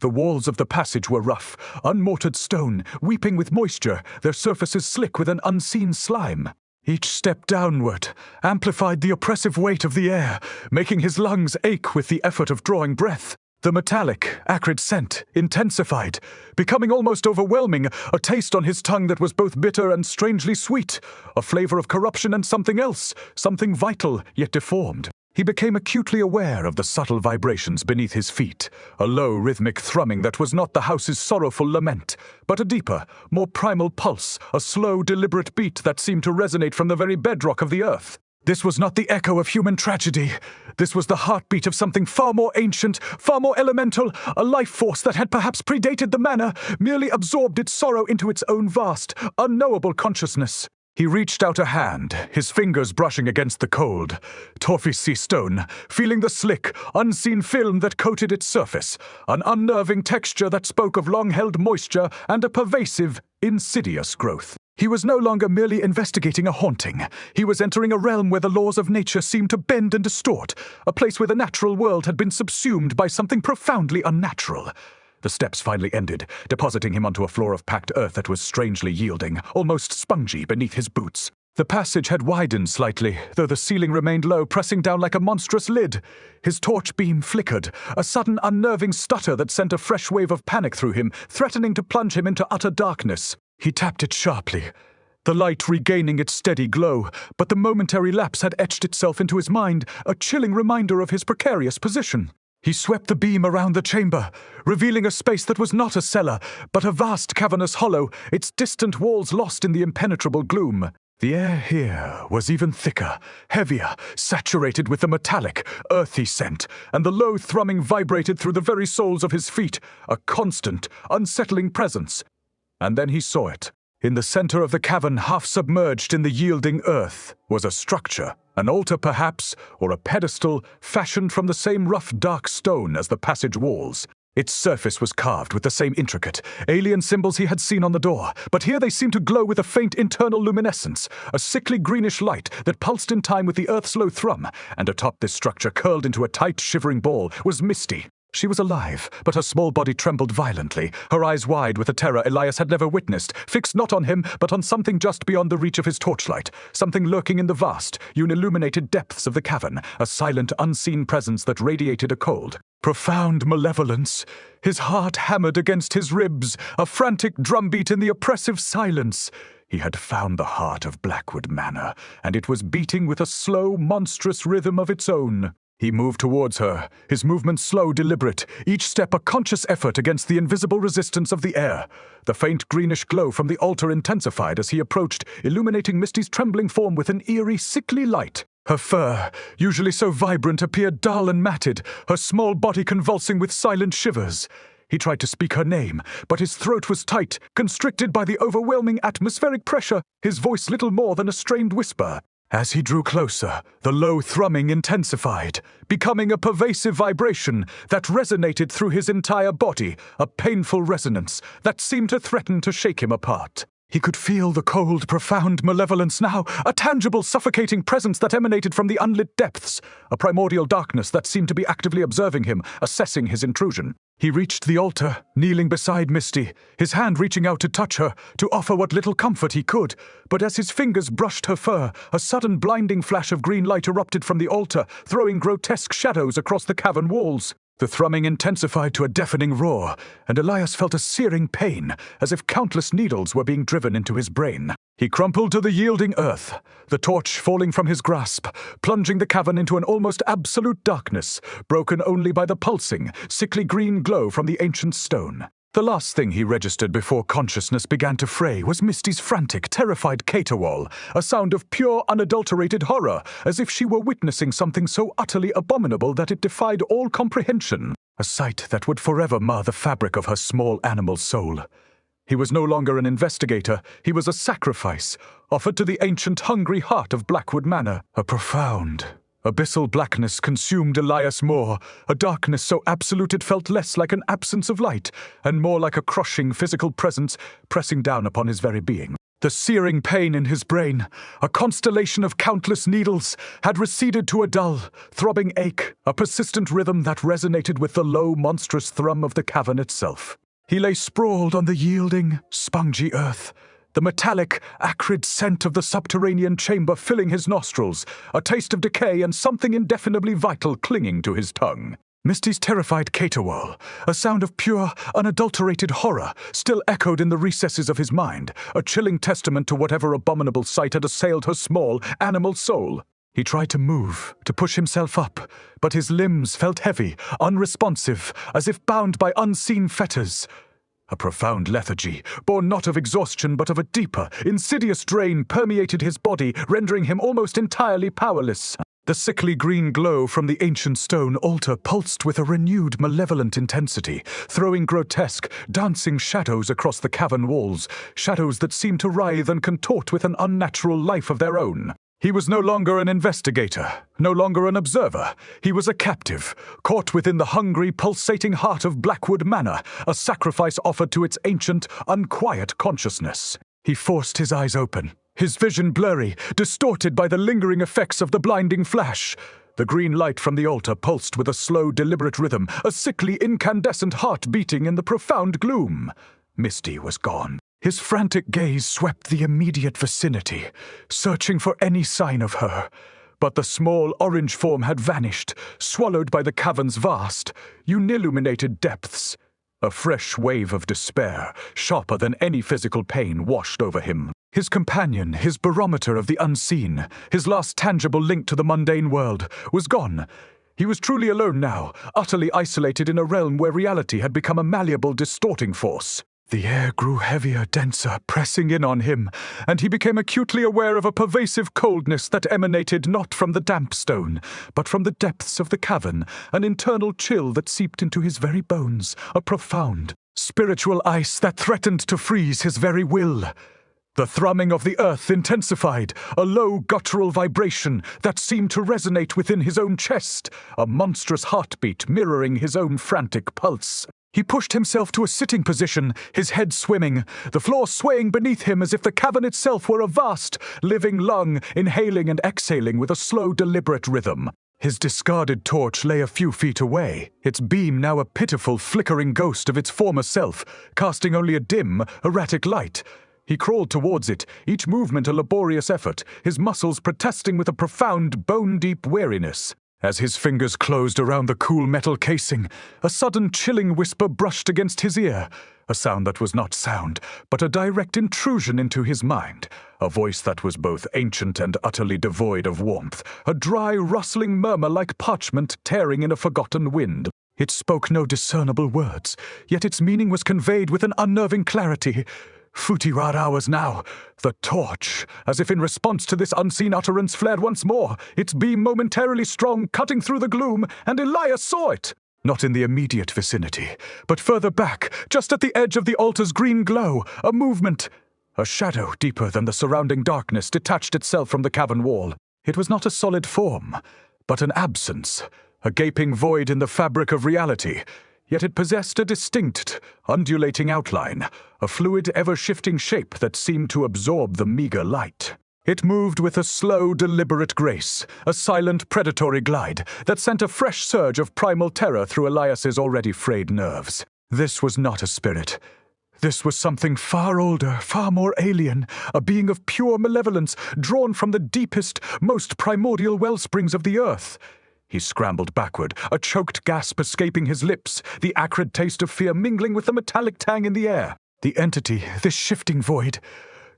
Speaker 1: The walls of the passage were rough, unmortared stone, weeping with moisture, their surfaces slick with an unseen slime. Each step downward amplified the oppressive weight of the air, making his lungs ache with the effort of drawing breath. The metallic, acrid scent intensified, becoming almost overwhelming, a taste on his tongue that was both bitter and strangely sweet, a flavor of corruption and something else, something vital yet deformed. He became acutely aware of the subtle vibrations beneath his feet, a low rhythmic thrumming that was not the house's sorrowful lament, but a deeper, more primal pulse, a slow, deliberate beat that seemed to resonate from the very bedrock of the earth. This was not the echo of human tragedy. This was the heartbeat of something far more ancient, far more elemental, a life force that had perhaps predated the manor, merely absorbed its sorrow into its own vast, unknowable consciousness. He reached out a hand, his fingers brushing against the cold, Torfy stone, feeling the slick, unseen film that coated its surface, an unnerving texture that spoke of long-held moisture and a pervasive, insidious growth. He was no longer merely investigating a haunting. He was entering a realm where the laws of nature seemed to bend and distort, a place where the natural world had been subsumed by something profoundly unnatural. The steps finally ended, depositing him onto a floor of packed earth that was strangely yielding, almost spongy beneath his boots. The passage had widened slightly, though the ceiling remained low, pressing down like a monstrous lid. His torch beam flickered, a sudden unnerving stutter that sent a fresh wave of panic through him, threatening to plunge him into utter darkness. He tapped it sharply, the light regaining its steady glow, but the momentary lapse had etched itself into his mind, a chilling reminder of his precarious position. He swept the beam around the chamber, revealing a space that was not a cellar, but a vast cavernous hollow, its distant walls lost in the impenetrable gloom. The air here was even thicker, heavier, saturated with the metallic, earthy scent, and the low thrumming vibrated through the very soles of his feet, a constant, unsettling presence. And then he saw it. In the center of the cavern, half submerged in the yielding earth, was a structure, an altar perhaps, or a pedestal fashioned from the same rough dark stone as the passage walls. Its surface was carved with the same intricate, alien symbols he had seen on the door, but here they seemed to glow with a faint internal luminescence, a sickly greenish light that pulsed in time with the earth's low thrum, and atop this structure, curled into a tight, shivering ball, was Misty. She was alive, but her small body trembled violently, her eyes wide with a terror Elias had never witnessed, fixed not on him, but on something just beyond the reach of his torchlight, something lurking in the vast, unilluminated depths of the cavern, a silent, unseen presence that radiated a cold, profound malevolence. His heart hammered against his ribs, a frantic drumbeat in the oppressive silence. He had found the heart of Blackwood Manor, and it was beating with a slow, monstrous rhythm of its own. He moved towards her, his movements slow, deliberate, each step a conscious effort against the invisible resistance of the air. The faint greenish glow from the altar intensified as he approached, illuminating Misty's trembling form with an eerie, sickly light. Her fur, usually so vibrant, appeared dull and matted, her small body convulsing with silent shivers. He tried to speak her name, but his throat was tight, constricted by the overwhelming atmospheric pressure, his voice little more than a strained whisper. As he drew closer, the low thrumming intensified, becoming a pervasive vibration that resonated through his entire body, a painful resonance that seemed to threaten to shake him apart. He could feel the cold, profound malevolence now, a tangible, suffocating presence that emanated from the unlit depths, a primordial darkness that seemed to be actively observing him, assessing his intrusion. He reached the altar, kneeling beside Misty, his hand reaching out to touch her, to offer what little comfort he could. But as his fingers brushed her fur, a sudden blinding flash of green light erupted from the altar, throwing grotesque shadows across the cavern walls. The thrumming intensified to a deafening roar, and Elias felt a searing pain, as if countless needles were being driven into his brain. He crumpled to the yielding earth, the torch falling from his grasp, plunging the cavern into an almost absolute darkness, broken only by the pulsing, sickly green glow from the ancient stone. The last thing he registered before consciousness began to fray was Misty's frantic, terrified caterwaul, a sound of pure, unadulterated horror, as if she were witnessing something so utterly abominable that it defied all comprehension, a sight that would forever mar the fabric of her small animal soul. He was no longer an investigator, he was a sacrifice, offered to the ancient, hungry heart of Blackwood Manor. A profound, abyssal blackness consumed Elias Moore, a darkness so absolute it felt less like an absence of light, and more like a crushing physical presence pressing down upon his very being. The searing pain in his brain, a constellation of countless needles, had receded to a dull, throbbing ache, a persistent rhythm that resonated with the low, monstrous thrum of the cavern itself. He lay sprawled on the yielding, spongy earth, the metallic, acrid scent of the subterranean chamber filling his nostrils, a taste of decay and something indefinably vital clinging to his tongue. Misty's terrified caterwaul, a sound of pure, unadulterated horror, still echoed in the recesses of his mind, a chilling testament to whatever abominable sight had assailed her small, animal soul. He tried to move, to push himself up, but his limbs felt heavy, unresponsive, as if bound by unseen fetters. A profound lethargy, born not of exhaustion but of a deeper, insidious drain, permeated his body, rendering him almost entirely powerless. The sickly green glow from the ancient stone altar pulsed with a renewed malevolent intensity, throwing grotesque, dancing shadows across the cavern walls, shadows that seemed to writhe and contort with an unnatural life of their own. He was no longer an investigator, no longer an observer. He was a captive, caught within the hungry, pulsating heart of Blackwood Manor, a sacrifice offered to its ancient, unquiet consciousness. He forced his eyes open, his vision blurry, distorted by the lingering effects of the blinding flash. The green light from the altar pulsed with a slow, deliberate rhythm, a sickly, incandescent heart beating in the profound gloom. Misty was gone. His frantic gaze swept the immediate vicinity, searching for any sign of her. But the small orange form had vanished, swallowed by the cavern's vast, unilluminated depths. A fresh wave of despair, sharper than any physical pain, washed over him. His companion, his barometer of the unseen, his last tangible link to the mundane world, was gone. He was truly alone now, utterly isolated in a realm where reality had become a malleable, distorting force. The air grew heavier, denser, pressing in on him, and he became acutely aware of a pervasive coldness that emanated not from the damp stone, but from the depths of the cavern, an internal chill that seeped into his very bones, a profound, spiritual ice that threatened to freeze his very will. The thrumming of the earth intensified, a low guttural vibration that seemed to resonate within his own chest, a monstrous heartbeat mirroring his own frantic pulse. He pushed himself to a sitting position, his head swimming, the floor swaying beneath him as if the cavern itself were a vast, living lung, inhaling and exhaling with a slow, deliberate rhythm. His discarded torch lay a few feet away, its beam now a pitiful, flickering ghost of its former self, casting only a dim, erratic light. He crawled towards it, each movement a laborious effort, his muscles protesting with a profound, bone-deep weariness. As his fingers closed around the cool metal casing, a sudden chilling whisper brushed against his ear, a sound that was not sound, but a direct intrusion into his mind, a voice that was both ancient and utterly devoid of warmth, a dry, rustling murmur like parchment tearing in a forgotten wind. It spoke no discernible words, yet its meaning was conveyed with an unnerving clarity. 48 hours now. The torch, as if in response to this unseen utterance, flared once more, its beam momentarily strong, cutting through the gloom, and Elias saw it. Not in the immediate vicinity, but further back, just at the edge of the altar's green glow, a movement. A shadow deeper than the surrounding darkness detached itself from the cavern wall. It was not a solid form, but an absence, a gaping void in the fabric of reality. Yet it possessed a distinct, undulating outline, a fluid, ever-shifting shape that seemed to absorb the meager light. It moved with a slow, deliberate grace, a silent, predatory glide that sent a fresh surge of primal terror through Elias's already frayed nerves. This was not a spirit. This was something far older, far more alien, a being of pure malevolence, drawn from the deepest, most primordial wellsprings of the earth. He scrambled backward, a choked gasp escaping his lips, the acrid taste of fear mingling with the metallic tang in the air. The entity, this shifting void,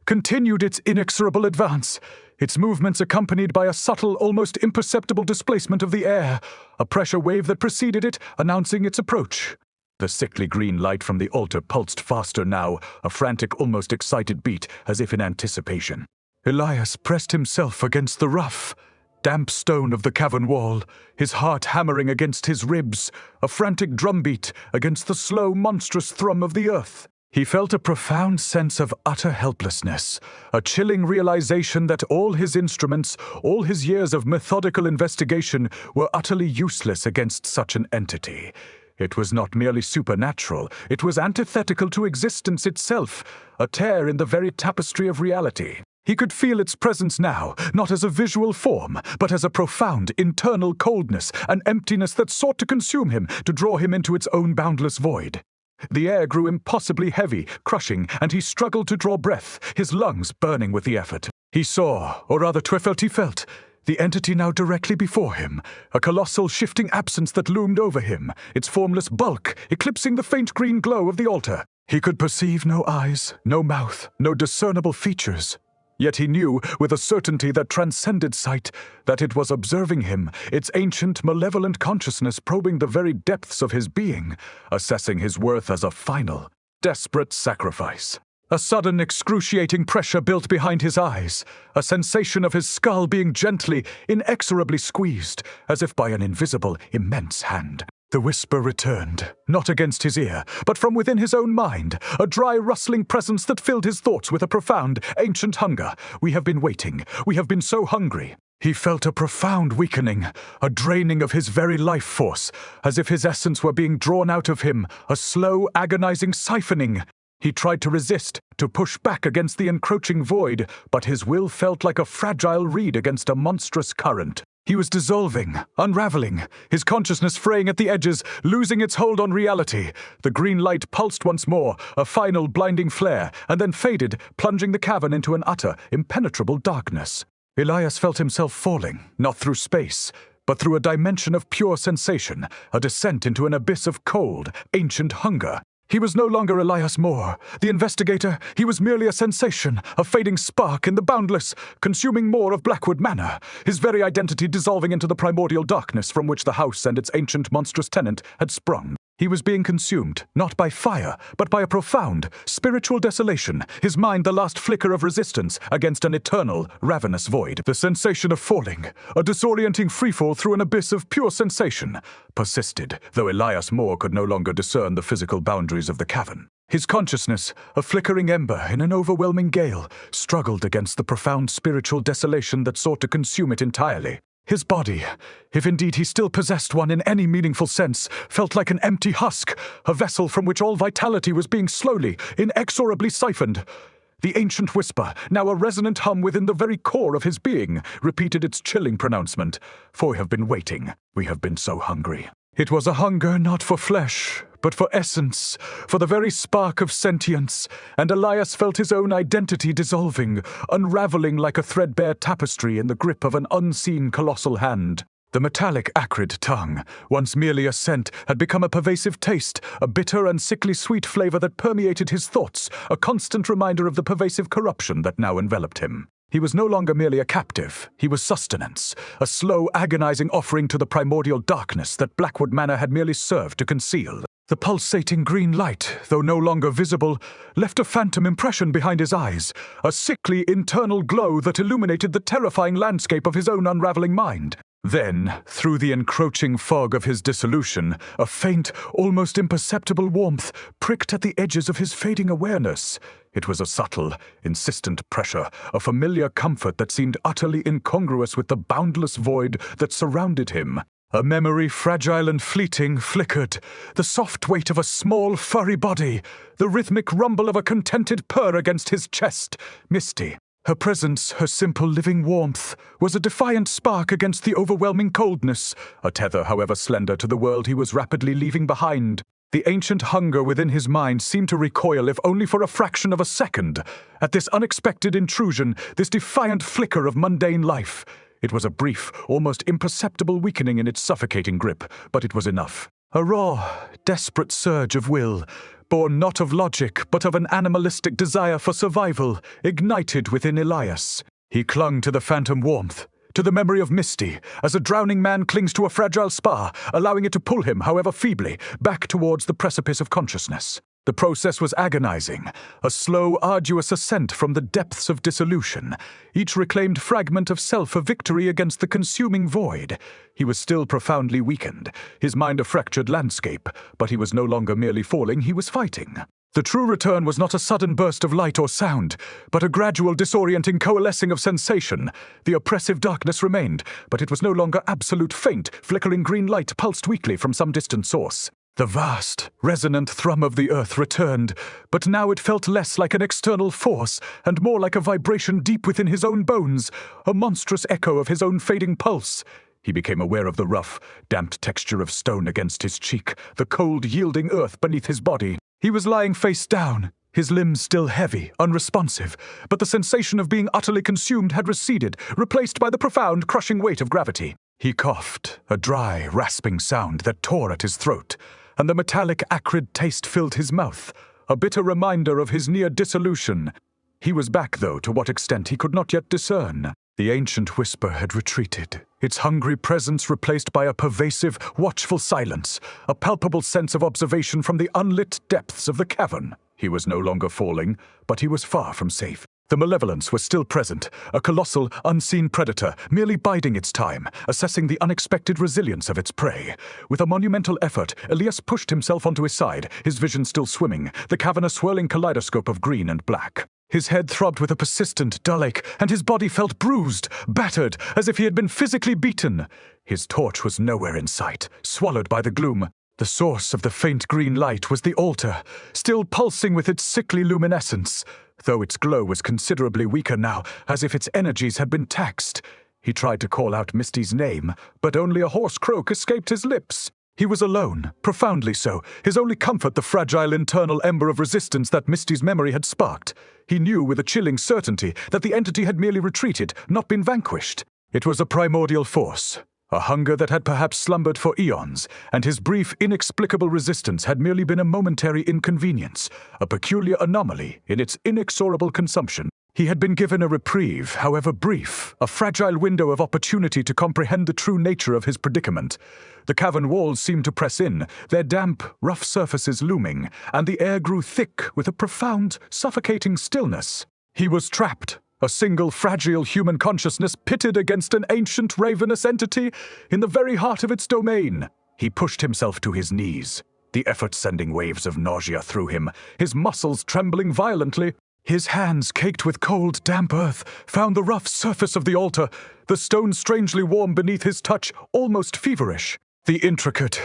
Speaker 1: continued its inexorable advance, its movements accompanied by a subtle, almost imperceptible displacement of the air, a pressure wave that preceded it, announcing its approach. The sickly green light from the altar pulsed faster now, a frantic, almost excited beat, as if in anticipation. Elias pressed himself against the rough, damp stone of the cavern wall, his heart hammering against his ribs, a frantic drumbeat against the slow, monstrous thrum of the earth. He felt a profound sense of utter helplessness, a chilling realization that all his instruments, all his years of methodical investigation were utterly useless against such an entity. It was not merely supernatural, it was antithetical to existence itself, a tear in the very tapestry of reality. He could feel its presence now, not as a visual form, but as a profound internal coldness, an emptiness that sought to consume him, to draw him into its own boundless void. The air grew impossibly heavy, crushing, and he struggled to draw breath, his lungs burning with the effort. He saw, or rather he felt, the entity now directly before him, a colossal shifting absence that loomed over him, its formless bulk eclipsing the faint green glow of the altar. He could perceive no eyes, no mouth, no discernible features. Yet he knew, with a certainty that transcended sight, that it was observing him, its ancient, malevolent consciousness probing the very depths of his being, assessing his worth as a final, desperate sacrifice. A sudden, excruciating pressure built behind his eyes, a sensation of his skull being gently, inexorably squeezed, as if by an invisible, immense hand. The whisper returned, not against his ear, but from within his own mind, a dry, rustling presence that filled his thoughts with a profound, ancient hunger. We have been waiting. We have been so hungry. He felt a profound weakening, a draining of his very life force, as if his essence were being drawn out of him, a slow, agonizing siphoning. He tried to resist, to push back against the encroaching void, but his will felt like a fragile reed against a monstrous current. He was dissolving, unraveling, his consciousness fraying at the edges, losing its hold on reality. The green light pulsed once more, a final blinding flare, and then faded, plunging the cavern into an utter, impenetrable darkness. Elias felt himself falling, not through space, but through a dimension of pure sensation, a descent into an abyss of cold, ancient hunger. He was no longer Elias Moore, the investigator. He was merely a sensation, a fading spark in the boundless, consuming maw of Blackwood Manor, his very identity dissolving into the primordial darkness from which the house and its ancient monstrous tenant had sprung. He was being consumed, not by fire, but by a profound, spiritual desolation, his mind the last flicker of resistance against an eternal, ravenous void. The sensation of falling, a disorienting freefall through an abyss of pure sensation, persisted, though Elias Moore could no longer discern the physical boundaries of the cavern. His consciousness, a flickering ember in an overwhelming gale, struggled against the profound spiritual desolation that sought to consume it entirely. His body, if indeed he still possessed one in any meaningful sense, felt like an empty husk, a vessel from which all vitality was being slowly, inexorably siphoned. The ancient whisper, now a resonant hum within the very core of his being, repeated its chilling pronouncement. For we have been waiting. We have been so hungry. It was a hunger not for flesh, but for essence, for the very spark of sentience, and Elias felt his own identity dissolving, unraveling like a threadbare tapestry in the grip of an unseen colossal hand. The metallic, acrid tongue, once merely a scent, had become a pervasive taste, a bitter and sickly sweet flavor that permeated his thoughts, a constant reminder of the pervasive corruption that now enveloped him. He was no longer merely a captive. He was sustenance, a slow, agonizing offering to the primordial darkness that Blackwood Manor had merely served to conceal. The pulsating green light, though no longer visible, left a phantom impression behind his eyes, a sickly internal glow that illuminated the terrifying landscape of his own unraveling mind. Then, through the encroaching fog of his dissolution, a faint, almost imperceptible warmth pricked at the edges of his fading awareness. It was a subtle, insistent pressure, a familiar comfort that seemed utterly incongruous with the boundless void that surrounded him. A memory fragile and fleeting flickered, the soft weight of a small, furry body, the rhythmic rumble of a contented purr against his chest. Misty. Her presence, her simple living warmth, was a defiant spark against the overwhelming coldness, a tether, however slender, to the world he was rapidly leaving behind. The ancient hunger within his mind seemed to recoil, if only for a fraction of a second, at this unexpected intrusion, this defiant flicker of mundane life. It was a brief, almost imperceptible weakening in its suffocating grip, but it was enough. A raw, desperate surge of will, born not of logic, but of an animalistic desire for survival, ignited within Elias. He clung to the phantom warmth, to the memory of Misty, as a drowning man clings to a fragile spar, allowing it to pull him, however feebly, back towards the precipice of consciousness. The process was agonizing, a slow, arduous ascent from the depths of dissolution, each reclaimed fragment of self a victory against the consuming void. He was still profoundly weakened, his mind a fractured landscape, but he was no longer merely falling, he was fighting. The true return was not a sudden burst of light or sound, but a gradual disorienting coalescing of sensation. The oppressive darkness remained, but it was no longer absolute faint, flickering green light pulsed weakly from some distant source. The vast, resonant thrum of the earth returned, but now it felt less like an external force and more like a vibration deep within his own bones, a monstrous echo of his own fading pulse. He became aware of the rough, damp texture of stone against his cheek, the cold, yielding earth beneath his body. He was lying face down, his limbs still heavy, unresponsive, but the sensation of being utterly consumed had receded, replaced by the profound, crushing weight of gravity. He coughed, a dry, rasping sound that tore at his throat, and the metallic, acrid taste filled his mouth, a bitter reminder of his near dissolution. He was back, though, to what extent he could not yet discern. The ancient whisper had retreated, its hungry presence replaced by a pervasive, watchful silence, a palpable sense of observation from the unlit depths of the cavern. He was no longer falling, but he was far from safe. The malevolence was still present, a colossal, unseen predator, merely biding its time, assessing the unexpected resilience of its prey. With a monumental effort, Elias pushed himself onto his side, his vision still swimming, the cavern a swirling kaleidoscope of green and black. His head throbbed with a persistent dull ache, and his body felt bruised, battered, as if he had been physically beaten. His torch was nowhere in sight, swallowed by the gloom. The source of the faint green light was the altar, still pulsing with its sickly luminescence, though its glow was considerably weaker now, as if its energies had been taxed. He tried to call out Misty's name, but only a hoarse croak escaped his lips. He was alone, profoundly so, his only comfort the fragile internal ember of resistance that Misty's memory had sparked. He knew with a chilling certainty that the entity had merely retreated, not been vanquished. It was a primordial force, a hunger that had perhaps slumbered for eons, and his brief, inexplicable resistance had merely been a momentary inconvenience, a peculiar anomaly in its inexorable consumption. He had been given a reprieve, however brief, a fragile window of opportunity to comprehend the true nature of his predicament. The cavern walls seemed to press in, their damp, rough surfaces looming, and the air grew thick with a profound, suffocating stillness. He was trapped, a single fragile human consciousness pitted against an ancient ravenous entity in the very heart of its domain. He pushed himself to his knees, the effort sending waves of nausea through him, his muscles trembling violently. His hands, caked with cold, damp earth, found the rough surface of the altar, the stone strangely warm beneath his touch, almost feverish. The intricate,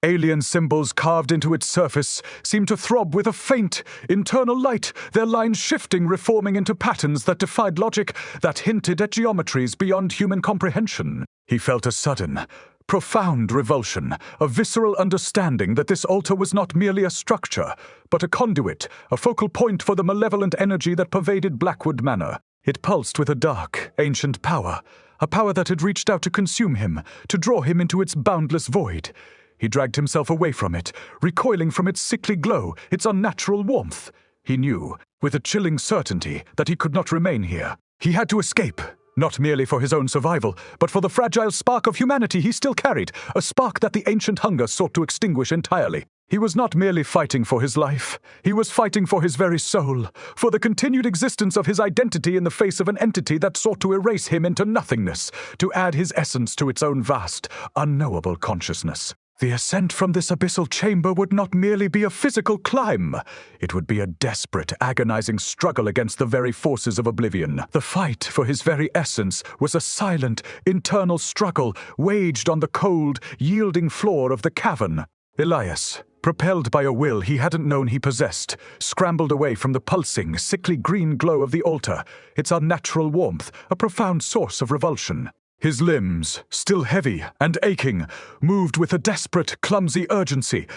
Speaker 1: alien symbols carved into its surface seemed to throb with a faint, internal light, their lines shifting, reforming into patterns that defied logic, that hinted at geometries beyond human comprehension. He felt a sudden, profound revulsion, a visceral understanding that this altar was not merely a structure, but a conduit, a focal point for the malevolent energy that pervaded Blackwood Manor. It pulsed with a dark, ancient power, a power that had reached out to consume him, to draw him into its boundless void. He dragged himself away from it, recoiling from its sickly glow, its unnatural warmth. He knew, with a chilling certainty, that he could not remain here. He had to escape. Not merely for his own survival, but for the fragile spark of humanity he still carried, a spark that the ancient hunger sought to extinguish entirely. He was not merely fighting for his life, he was fighting for his very soul, for the continued existence of his identity in the face of an entity that sought to erase him into nothingness, to add his essence to its own vast, unknowable consciousness. The ascent from this abyssal chamber would not merely be a physical climb. It would be a desperate, agonizing struggle against the very forces of oblivion. The fight for his very essence was a silent, internal struggle waged on the cold, yielding floor of the cavern. Elias, propelled by a will he hadn't known he possessed, scrambled away from the pulsing, sickly green glow of the altar, its unnatural warmth, a profound source of revulsion. His limbs, still heavy and aching, moved with a desperate, clumsy urgency,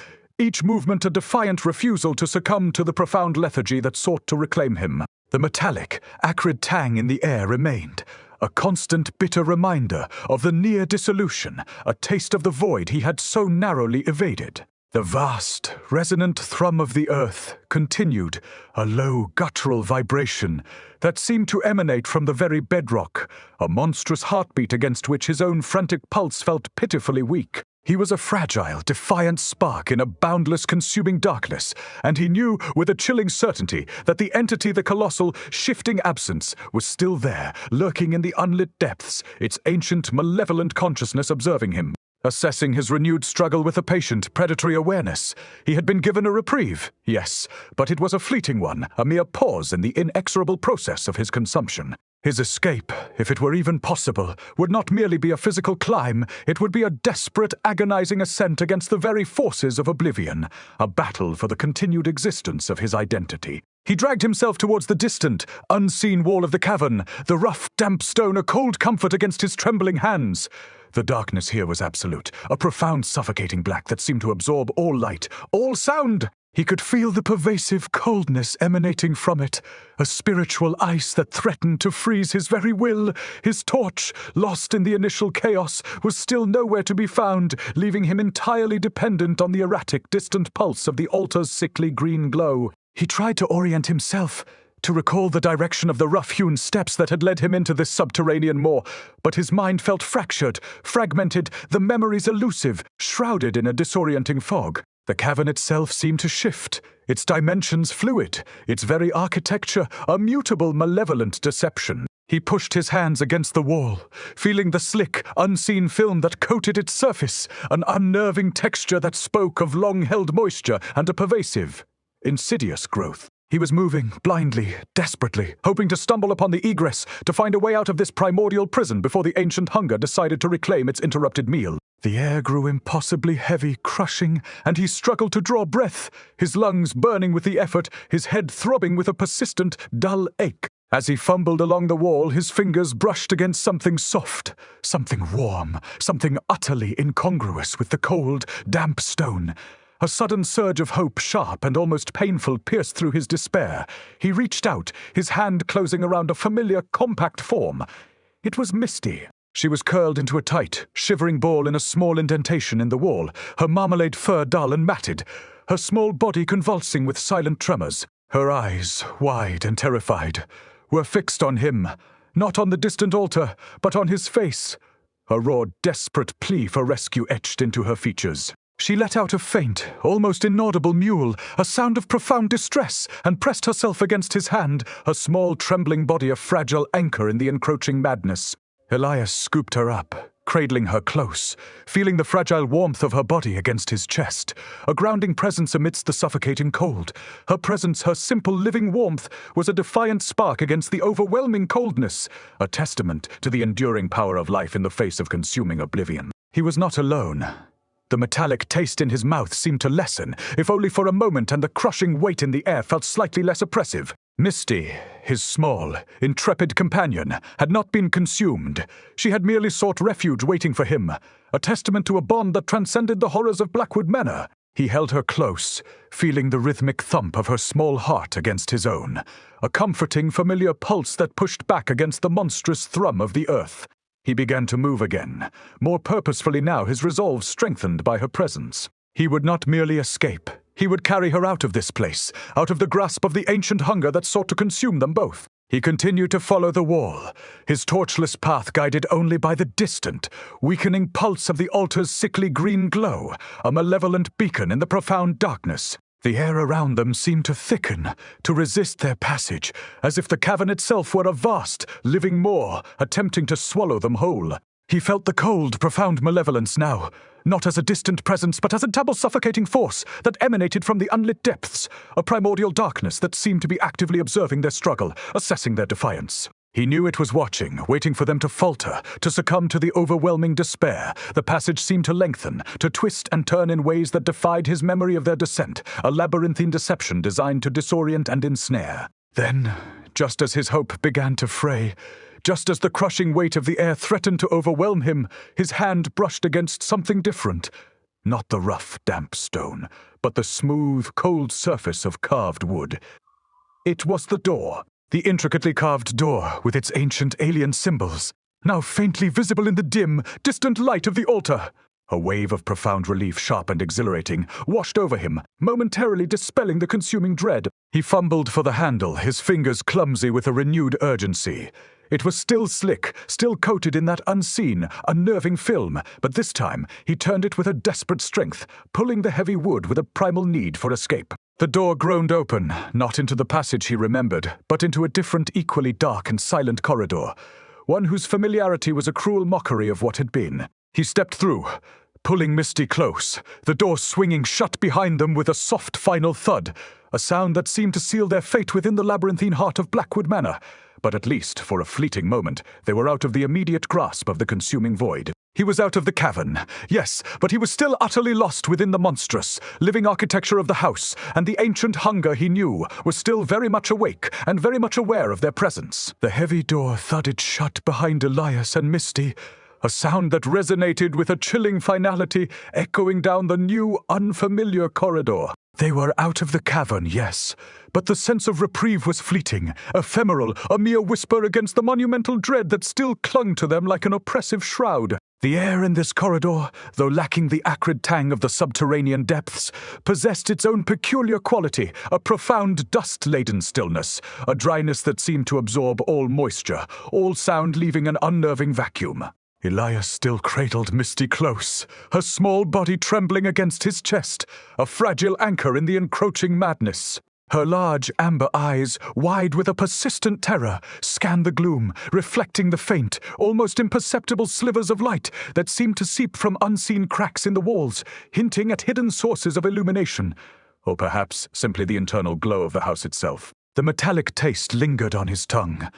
Speaker 1: each movement a defiant refusal to succumb to the profound lethargy that sought to reclaim him. The metallic, acrid tang in the air remained, a constant, bitter reminder of the near dissolution, a taste of the void he had so narrowly evaded. The vast, resonant thrum of the earth continued, a low, guttural vibration that seemed to emanate from the very bedrock, a monstrous heartbeat against which his own frantic pulse felt pitifully weak. He was a fragile, defiant spark in a boundless, consuming darkness, and he knew with a chilling certainty that the entity, the colossal, shifting absence, was still there, lurking in the unlit depths, its ancient, malevolent consciousness observing him. Assessing his renewed struggle with a patient, predatory awareness. He had been given a reprieve, yes, but it was a fleeting one, a mere pause in the inexorable process of his consumption. His escape, if it were even possible, would not merely be a physical climb, it would be a desperate, agonizing ascent against the very forces of oblivion, a battle for the continued existence of his identity. He dragged himself towards the distant, unseen wall of the cavern, the rough, damp stone a cold comfort against his trembling hands. The darkness here was absolute, a profound suffocating black that seemed to absorb all light, all sound. He could feel the pervasive coldness emanating from it, a spiritual ice that threatened to freeze his very will. His torch, lost in the initial chaos, was still nowhere to be found, leaving him entirely dependent on the erratic, distant pulse of the altar's sickly green glow. He tried to orient himself, to recall the direction of the rough-hewn steps that had led him into this subterranean moor, but his mind felt fractured, fragmented, the memories elusive, shrouded in a disorienting fog. The cavern itself seemed to shift, its dimensions fluid, its very architecture a mutable, malevolent deception. He pushed his hands against the wall, feeling the slick, unseen film that coated its surface, an unnerving texture that spoke of long-held moisture and a pervasive, insidious growth. He was moving, blindly, desperately, hoping to stumble upon the egress, to find a way out of this primordial prison before the ancient hunger decided to reclaim its interrupted meal. The air grew impossibly heavy, crushing, and he struggled to draw breath, his lungs burning with the effort, his head throbbing with a persistent, dull ache. As he fumbled along the wall, his fingers brushed against something soft, something warm, something utterly incongruous with the cold, damp stone. A sudden surge of hope, sharp and almost painful, pierced through his despair. He reached out, his hand closing around a familiar, compact form. It was Misty. She was curled into a tight, shivering ball in a small indentation in the wall, her marmalade fur dull and matted, her small body convulsing with silent tremors. Her eyes, wide and terrified, were fixed on him, not on the distant altar, but on his face, a raw, desperate plea for rescue etched into her features. She let out a faint, almost inaudible mewl, a sound of profound distress, and pressed herself against his hand, her small, trembling body a fragile anchor in the encroaching madness. Elias scooped her up, cradling her close, feeling the fragile warmth of her body against his chest, a grounding presence amidst the suffocating cold. Her presence, her simple living warmth, was a defiant spark against the overwhelming coldness, a testament to the enduring power of life in the face of consuming oblivion. He was not alone. The metallic taste in his mouth seemed to lessen, if only for a moment, and the crushing weight in the air felt slightly less oppressive. Misty, his small, intrepid companion, had not been consumed. She had merely sought refuge waiting for him, a testament to a bond that transcended the horrors of Blackwood Manor. He held her close, feeling the rhythmic thump of her small heart against his own, a comforting, familiar pulse that pushed back against the monstrous thrum of the earth. He began to move again, more purposefully now, his resolve strengthened by her presence. He would not merely escape. He would carry her out of this place, out of the grasp of the ancient hunger that sought to consume them both. He continued to follow the wall, his torchless path guided only by the distant, weakening pulse of the altar's sickly green glow, a malevolent beacon in the profound darkness. The air around them seemed to thicken, to resist their passage, as if the cavern itself were a vast, living maw, attempting to swallow them whole. He felt the cold, profound malevolence now, not as a distant presence, but as a double suffocating force that emanated from the unlit depths, a primordial darkness that seemed to be actively observing their struggle, assessing their defiance. He knew it was watching, waiting for them to falter, to succumb to the overwhelming despair. The passage seemed to lengthen, to twist and turn in ways that defied his memory of their descent, a labyrinthine deception designed to disorient and ensnare. Then, just as his hope began to fray, just as the crushing weight of the air threatened to overwhelm him, his hand brushed against something different. Not the rough, damp stone, but the smooth, cold surface of carved wood. It was the door. The intricately carved door, with its ancient alien symbols, now faintly visible in the dim, distant light of the altar. A wave of profound relief, sharp and exhilarating, washed over him, momentarily dispelling the consuming dread. He fumbled for the handle, his fingers clumsy with a renewed urgency. It was still slick, still coated in that unseen, unnerving film, but this time he turned it with a desperate strength, pulling the heavy wood with a primal need for escape. The door groaned open, not into the passage he remembered, but into a different, equally dark and silent corridor, one whose familiarity was a cruel mockery of what had been. He stepped through, pulling Misty close, the door swinging shut behind them with a soft final thud, a sound that seemed to seal their fate within the labyrinthine heart of Blackwood Manor. But at least, for a fleeting moment, they were out of the immediate grasp of the consuming void. He was out of the cavern, yes, but he was still utterly lost within the monstrous, living architecture of the house, and the ancient hunger he knew was still very much awake and very much aware of their presence. The heavy door thudded shut behind Elias and Misty, a sound that resonated with a chilling finality echoing down the new, unfamiliar corridor. They were out of the cavern, yes, but the sense of reprieve was fleeting, ephemeral, a mere whisper against the monumental dread that still clung to them like an oppressive shroud. The air in this corridor, though lacking the acrid tang of the subterranean depths, possessed its own peculiar quality, a profound dust-laden stillness, a dryness that seemed to absorb all moisture, all sound leaving an unnerving vacuum. Elias still cradled Misty close, her small body trembling against his chest, a fragile anchor in the encroaching madness. Her large amber eyes, wide with a persistent terror, scanned the gloom, reflecting the faint, almost imperceptible slivers of light that seemed to seep from unseen cracks in the walls, hinting at hidden sources of illumination, or perhaps simply the internal glow of the house itself. The metallic taste lingered on his tongue,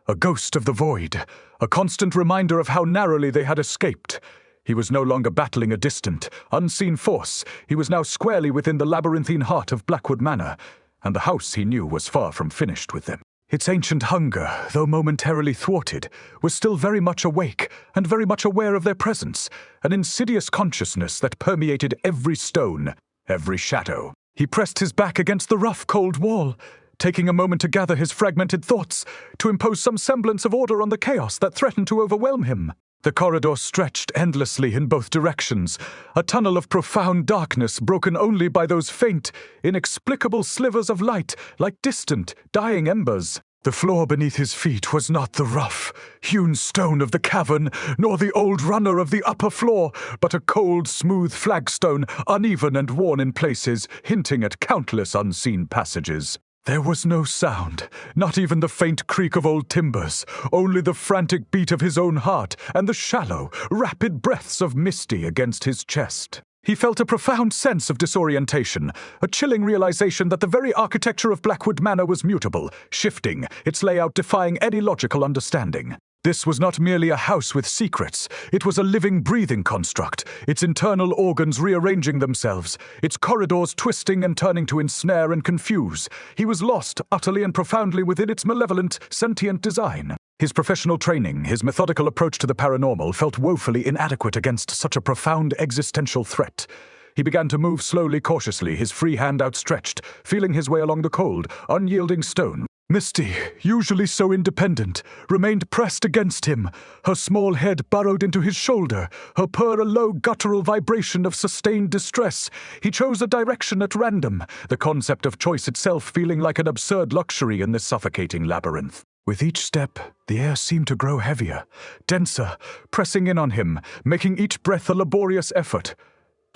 Speaker 1: a ghost of the void, a constant reminder of how narrowly they had escaped. He was no longer battling a distant, unseen force. He was now squarely within the labyrinthine heart of Blackwood Manor, and the house, he knew, was far from finished with them. Its ancient hunger, though momentarily thwarted, was still very much awake and very much aware of their presence, an insidious consciousness that permeated every stone, every shadow. He pressed his back against the rough, cold wall, taking a moment to gather his fragmented thoughts, to impose some semblance of order on the chaos that threatened to overwhelm him. The corridor stretched endlessly in both directions, a tunnel of profound darkness broken only by those faint, inexplicable slivers of light like distant, dying embers. The floor beneath his feet was not the rough, hewn stone of the cavern, nor the old runner of the upper floor, but a cold, smooth flagstone, uneven and worn in places, hinting at countless unseen passages. There was no sound, not even the faint creak of old timbers, only the frantic beat of his own heart and the shallow, rapid breaths of Misty against his chest. He felt a profound sense of disorientation, a chilling realization that the very architecture of Blackwood Manor was mutable, shifting, its layout defying any logical understanding. This was not merely a house with secrets. It was a living, breathing construct, its internal organs rearranging themselves, its corridors twisting and turning to ensnare and confuse. He was lost utterly and profoundly within its malevolent, sentient design. His professional training, his methodical approach to the paranormal, felt woefully inadequate against such a profound existential threat. He began to move slowly, cautiously, his free hand outstretched, feeling his way along the cold, unyielding stone. Misty, usually so independent, remained pressed against him, her small head burrowed into his shoulder, her purr a low guttural vibration of sustained distress. He chose a direction at random, the concept of choice itself feeling like an absurd luxury in this suffocating labyrinth. With each step, the air seemed to grow heavier, denser, pressing in on him, making each breath a laborious effort.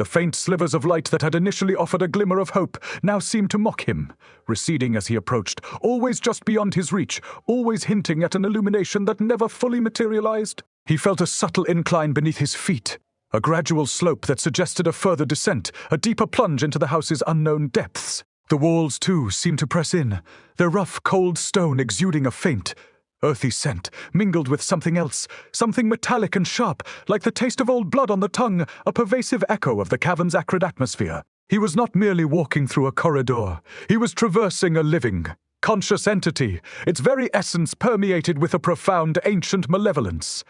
Speaker 1: The faint slivers of light that had initially offered a glimmer of hope now seemed to mock him, receding as he approached, always just beyond his reach, always hinting at an illumination that never fully materialized. He felt a subtle incline beneath his feet, a gradual slope that suggested a further descent, a deeper plunge into the house's unknown depths. The walls, too, seemed to press in, their rough, cold stone exuding a faint, earthy scent, mingled with something else, something metallic and sharp, like the taste of old blood on the tongue, a pervasive echo of the cavern's acrid atmosphere. He was not merely walking through a corridor. He was traversing a living, conscious entity, its very essence permeated with a profound, ancient malevolence.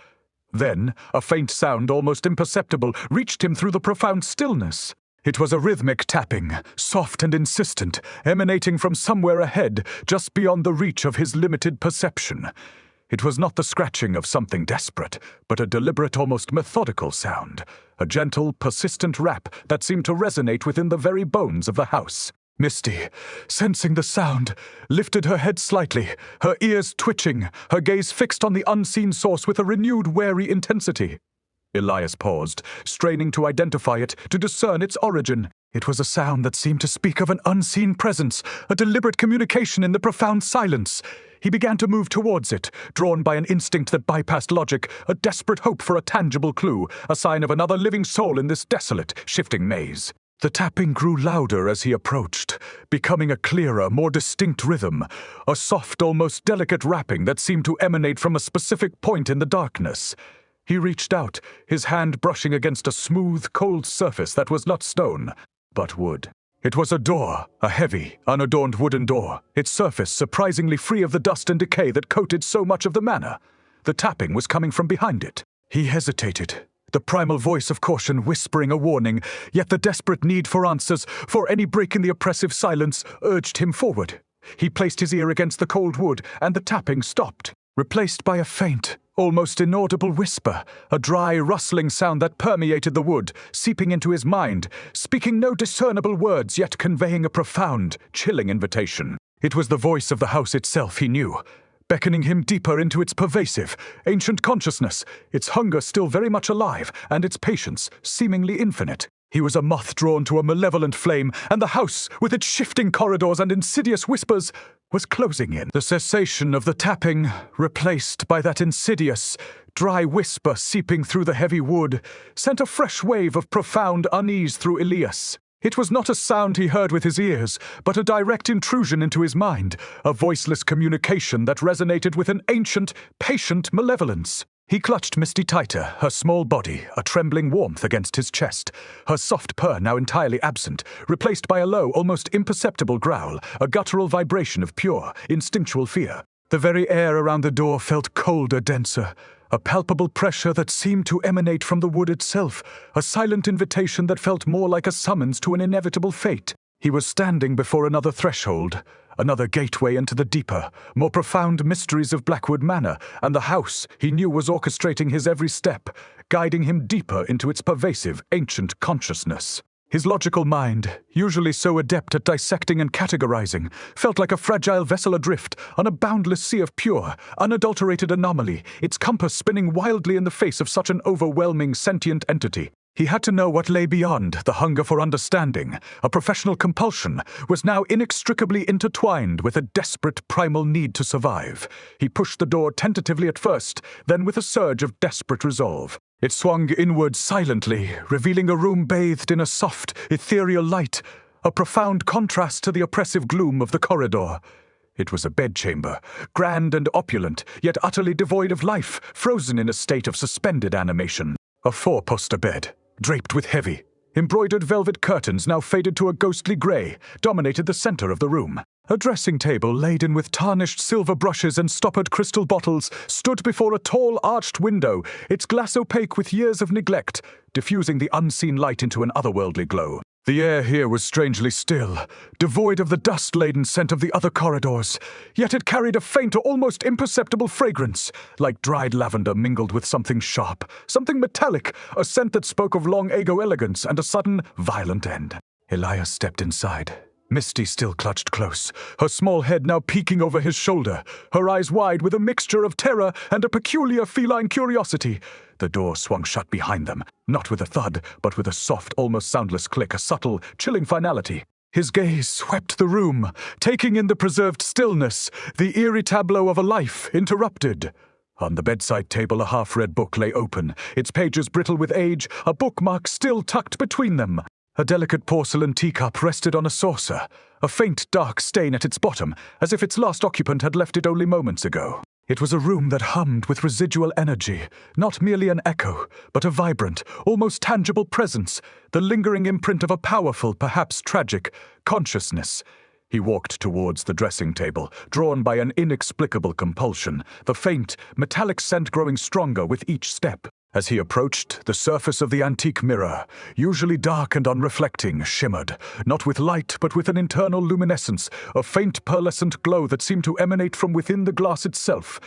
Speaker 1: Then, a faint sound, almost imperceptible, reached him through the profound stillness. It was a rhythmic tapping, soft and insistent, emanating from somewhere ahead, just beyond the reach of his limited perception. It was not the scratching of something desperate, but a deliberate, almost methodical sound, a gentle, persistent rap that seemed to resonate within the very bones of the house. Misty, sensing the sound, lifted her head slightly, her ears twitching, her gaze fixed on the unseen source with a renewed wary intensity. Elias paused, straining to identify it, to discern its origin. It was a sound that seemed to speak of an unseen presence, a deliberate communication in the profound silence. He began to move towards it, drawn by an instinct that bypassed logic, a desperate hope for a tangible clue, a sign of another living soul in this desolate, shifting maze. The tapping grew louder as he approached, becoming a clearer, more distinct rhythm, a soft, almost delicate rapping that seemed to emanate from a specific point in the darkness. He reached out, his hand brushing against a smooth, cold surface that was not stone, but wood. It was a door, a heavy, unadorned wooden door, its surface surprisingly free of the dust and decay that coated so much of the manor. The tapping was coming from behind it. He hesitated, the primal voice of caution whispering a warning, yet the desperate need for answers, for any break in the oppressive silence, urged him forward. He placed his ear against the cold wood, and the tapping stopped, replaced by a faint, almost inaudible whisper, a dry, rustling sound that permeated the wood, seeping into his mind, speaking no discernible words, yet conveying a profound, chilling invitation. It was the voice of the house itself, he knew, beckoning him deeper into its pervasive, ancient consciousness, its hunger still very much alive, and its patience seemingly infinite. He was a moth drawn to a malevolent flame, and the house, with its shifting corridors and insidious whispers, was closing in. The cessation of the tapping, replaced by that insidious, dry whisper seeping through the heavy wood, sent a fresh wave of profound unease through Elias. It was not a sound he heard with his ears, but a direct intrusion into his mind, a voiceless communication that resonated with an ancient, patient malevolence. He clutched Misty tighter, her small body a trembling warmth against his chest, her soft purr now entirely absent, replaced by a low, almost imperceptible growl, a guttural vibration of pure, instinctual fear. The very air around the door felt colder, denser, a palpable pressure that seemed to emanate from the wood itself, a silent invitation that felt more like a summons to an inevitable fate. He was standing before another threshold, another gateway into the deeper, more profound mysteries of Blackwood Manor, and the house he knew was orchestrating his every step, guiding him deeper into its pervasive, ancient consciousness. His logical mind, usually so adept at dissecting and categorizing, felt like a fragile vessel adrift on a boundless sea of pure, unadulterated anomaly, its compass spinning wildly in the face of such an overwhelming sentient entity. He had to know what lay beyond. The hunger for understanding, a professional compulsion, was now inextricably intertwined with a desperate primal need to survive. He pushed the door tentatively at first, then with a surge of desperate resolve. It swung inward silently, revealing a room bathed in a soft, ethereal light, a profound contrast to the oppressive gloom of the corridor. It was a bedchamber, grand and opulent, yet utterly devoid of life, frozen in a state of suspended animation. A four-poster bed, draped with heavy, embroidered velvet curtains now faded to a ghostly grey, dominated the center of the room. A dressing table laden with tarnished silver brushes and stoppered crystal bottles stood before a tall arched window, its glass opaque with years of neglect, diffusing the unseen light into an otherworldly glow. The air here was strangely still, devoid of the dust-laden scent of the other corridors, yet it carried a faint or almost imperceptible fragrance, like dried lavender mingled with something sharp, something metallic, a scent that spoke of long ago elegance and a sudden, violent end. Elias stepped inside. Misty still clutched close, her small head now peeking over his shoulder, her eyes wide with a mixture of terror and a peculiar feline curiosity. The door swung shut behind them, not with a thud, but with a soft, almost soundless click, a subtle, chilling finality. His gaze swept the room, taking in the preserved stillness, the eerie tableau of a life interrupted. On the bedside table a half-read book lay open, its pages brittle with age, a bookmark still tucked between them. A delicate porcelain teacup rested on a saucer, a faint dark stain at its bottom, as if its last occupant had left it only moments ago. It was a room that hummed with residual energy, not merely an echo, but a vibrant, almost tangible presence, the lingering imprint of a powerful, perhaps tragic, consciousness. He walked towards the dressing table, drawn by an inexplicable compulsion, the faint, metallic scent growing stronger with each step. As he approached, the surface of the antique mirror, usually dark and unreflecting, shimmered, not with light but with an internal luminescence, a faint pearlescent glow that seemed to emanate from within the glass itself.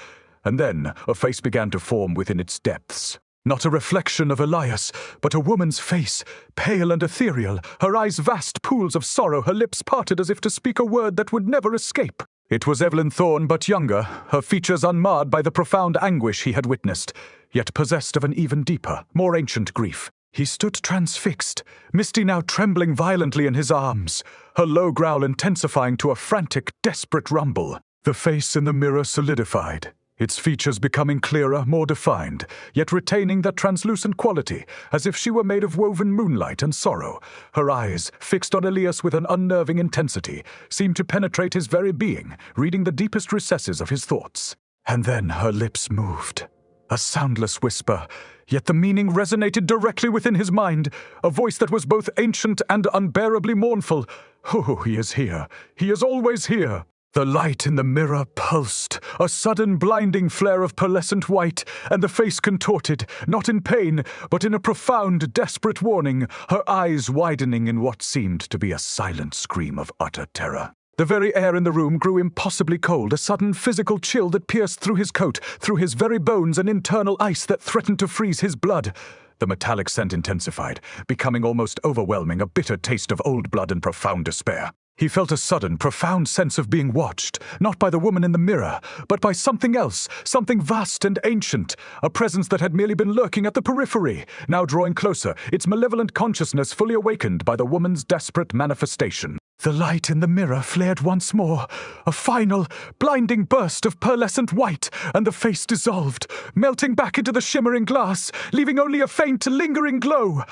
Speaker 1: And then a face began to form within its depths. Not a reflection of Elias, but a woman's face, pale and ethereal, her eyes vast pools of sorrow, her lips parted as if to speak a word that would never escape. It was Evelyn Thorne, but younger, her features unmarred by the profound anguish he had witnessed, yet possessed of an even deeper, more ancient grief. He stood transfixed, Misty now trembling violently in his arms, her low growl intensifying to a frantic, desperate rumble. The face in the mirror solidified, its features becoming clearer, more defined, yet retaining that translucent quality, as if she were made of woven moonlight and sorrow. Her eyes, fixed on Elias with an unnerving intensity, seemed to penetrate his very being, reading the deepest recesses of his thoughts. And then her lips moved. A soundless whisper, yet the meaning resonated directly within his mind, a voice that was both ancient and unbearably mournful. Oh, he is here. He is always here. The light in the mirror pulsed, a sudden blinding flare of pearlescent white, and the face contorted, not in pain, but in a profound, desperate warning, her eyes widening in what seemed to be a silent scream of utter terror. The very air in the room grew impossibly cold, a sudden physical chill that pierced through his coat, through his very bones, an internal ice that threatened to freeze his blood. The metallic scent intensified, becoming almost overwhelming, a bitter taste of old blood and profound despair. He felt a sudden, profound sense of being watched, not by the woman in the mirror, but by something else, something vast and ancient, a presence that had merely been lurking at the periphery, now drawing closer, its malevolent consciousness fully awakened by the woman's desperate manifestation. The light in the mirror flared once more, a final, blinding burst of pearlescent white, and the face dissolved, melting back into the shimmering glass, leaving only a faint, lingering glow.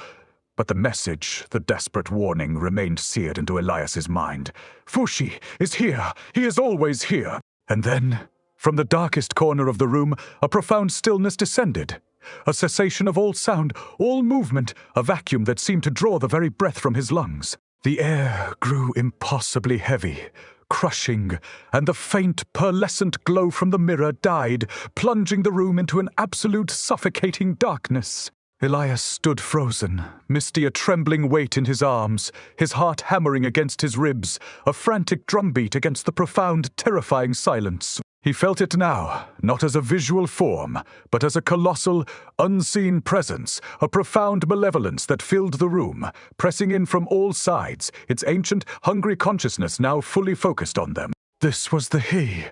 Speaker 1: But the message, the desperate warning, remained seared into Elias's mind. Fushi is here. He is always here. And then, from the darkest corner of the room, a profound stillness descended. A cessation of all sound, all movement, a vacuum that seemed to draw the very breath from his lungs. The air grew impossibly heavy, crushing, and the faint, pearlescent glow from the mirror died, plunging the room into an absolute suffocating darkness. Elias stood frozen, Misty a trembling weight in his arms, his heart hammering against his ribs, a frantic drumbeat against the profound, terrifying silence. He felt it now, not as a visual form, but as a colossal, unseen presence, a profound malevolence that filled the room, pressing in from all sides, its ancient, hungry consciousness now fully focused on them. This was the he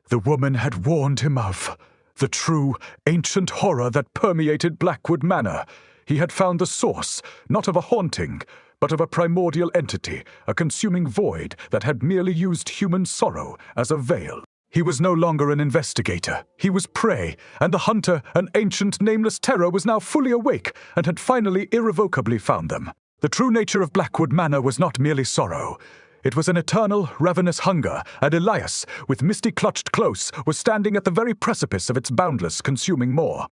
Speaker 1: the woman had warned him of. The true, ancient horror that permeated Blackwood Manor. He had found the source, not of a haunting, but of a primordial entity, a consuming void that had merely used human sorrow as a veil. He was no longer an investigator. He was prey, and the hunter, an ancient, nameless terror, was now fully awake and had finally irrevocably found them. The true nature of Blackwood Manor was not merely sorrow. It was an eternal, ravenous hunger, and Elias, with Misty clutched close, was standing at the very precipice of its boundless, consuming maw.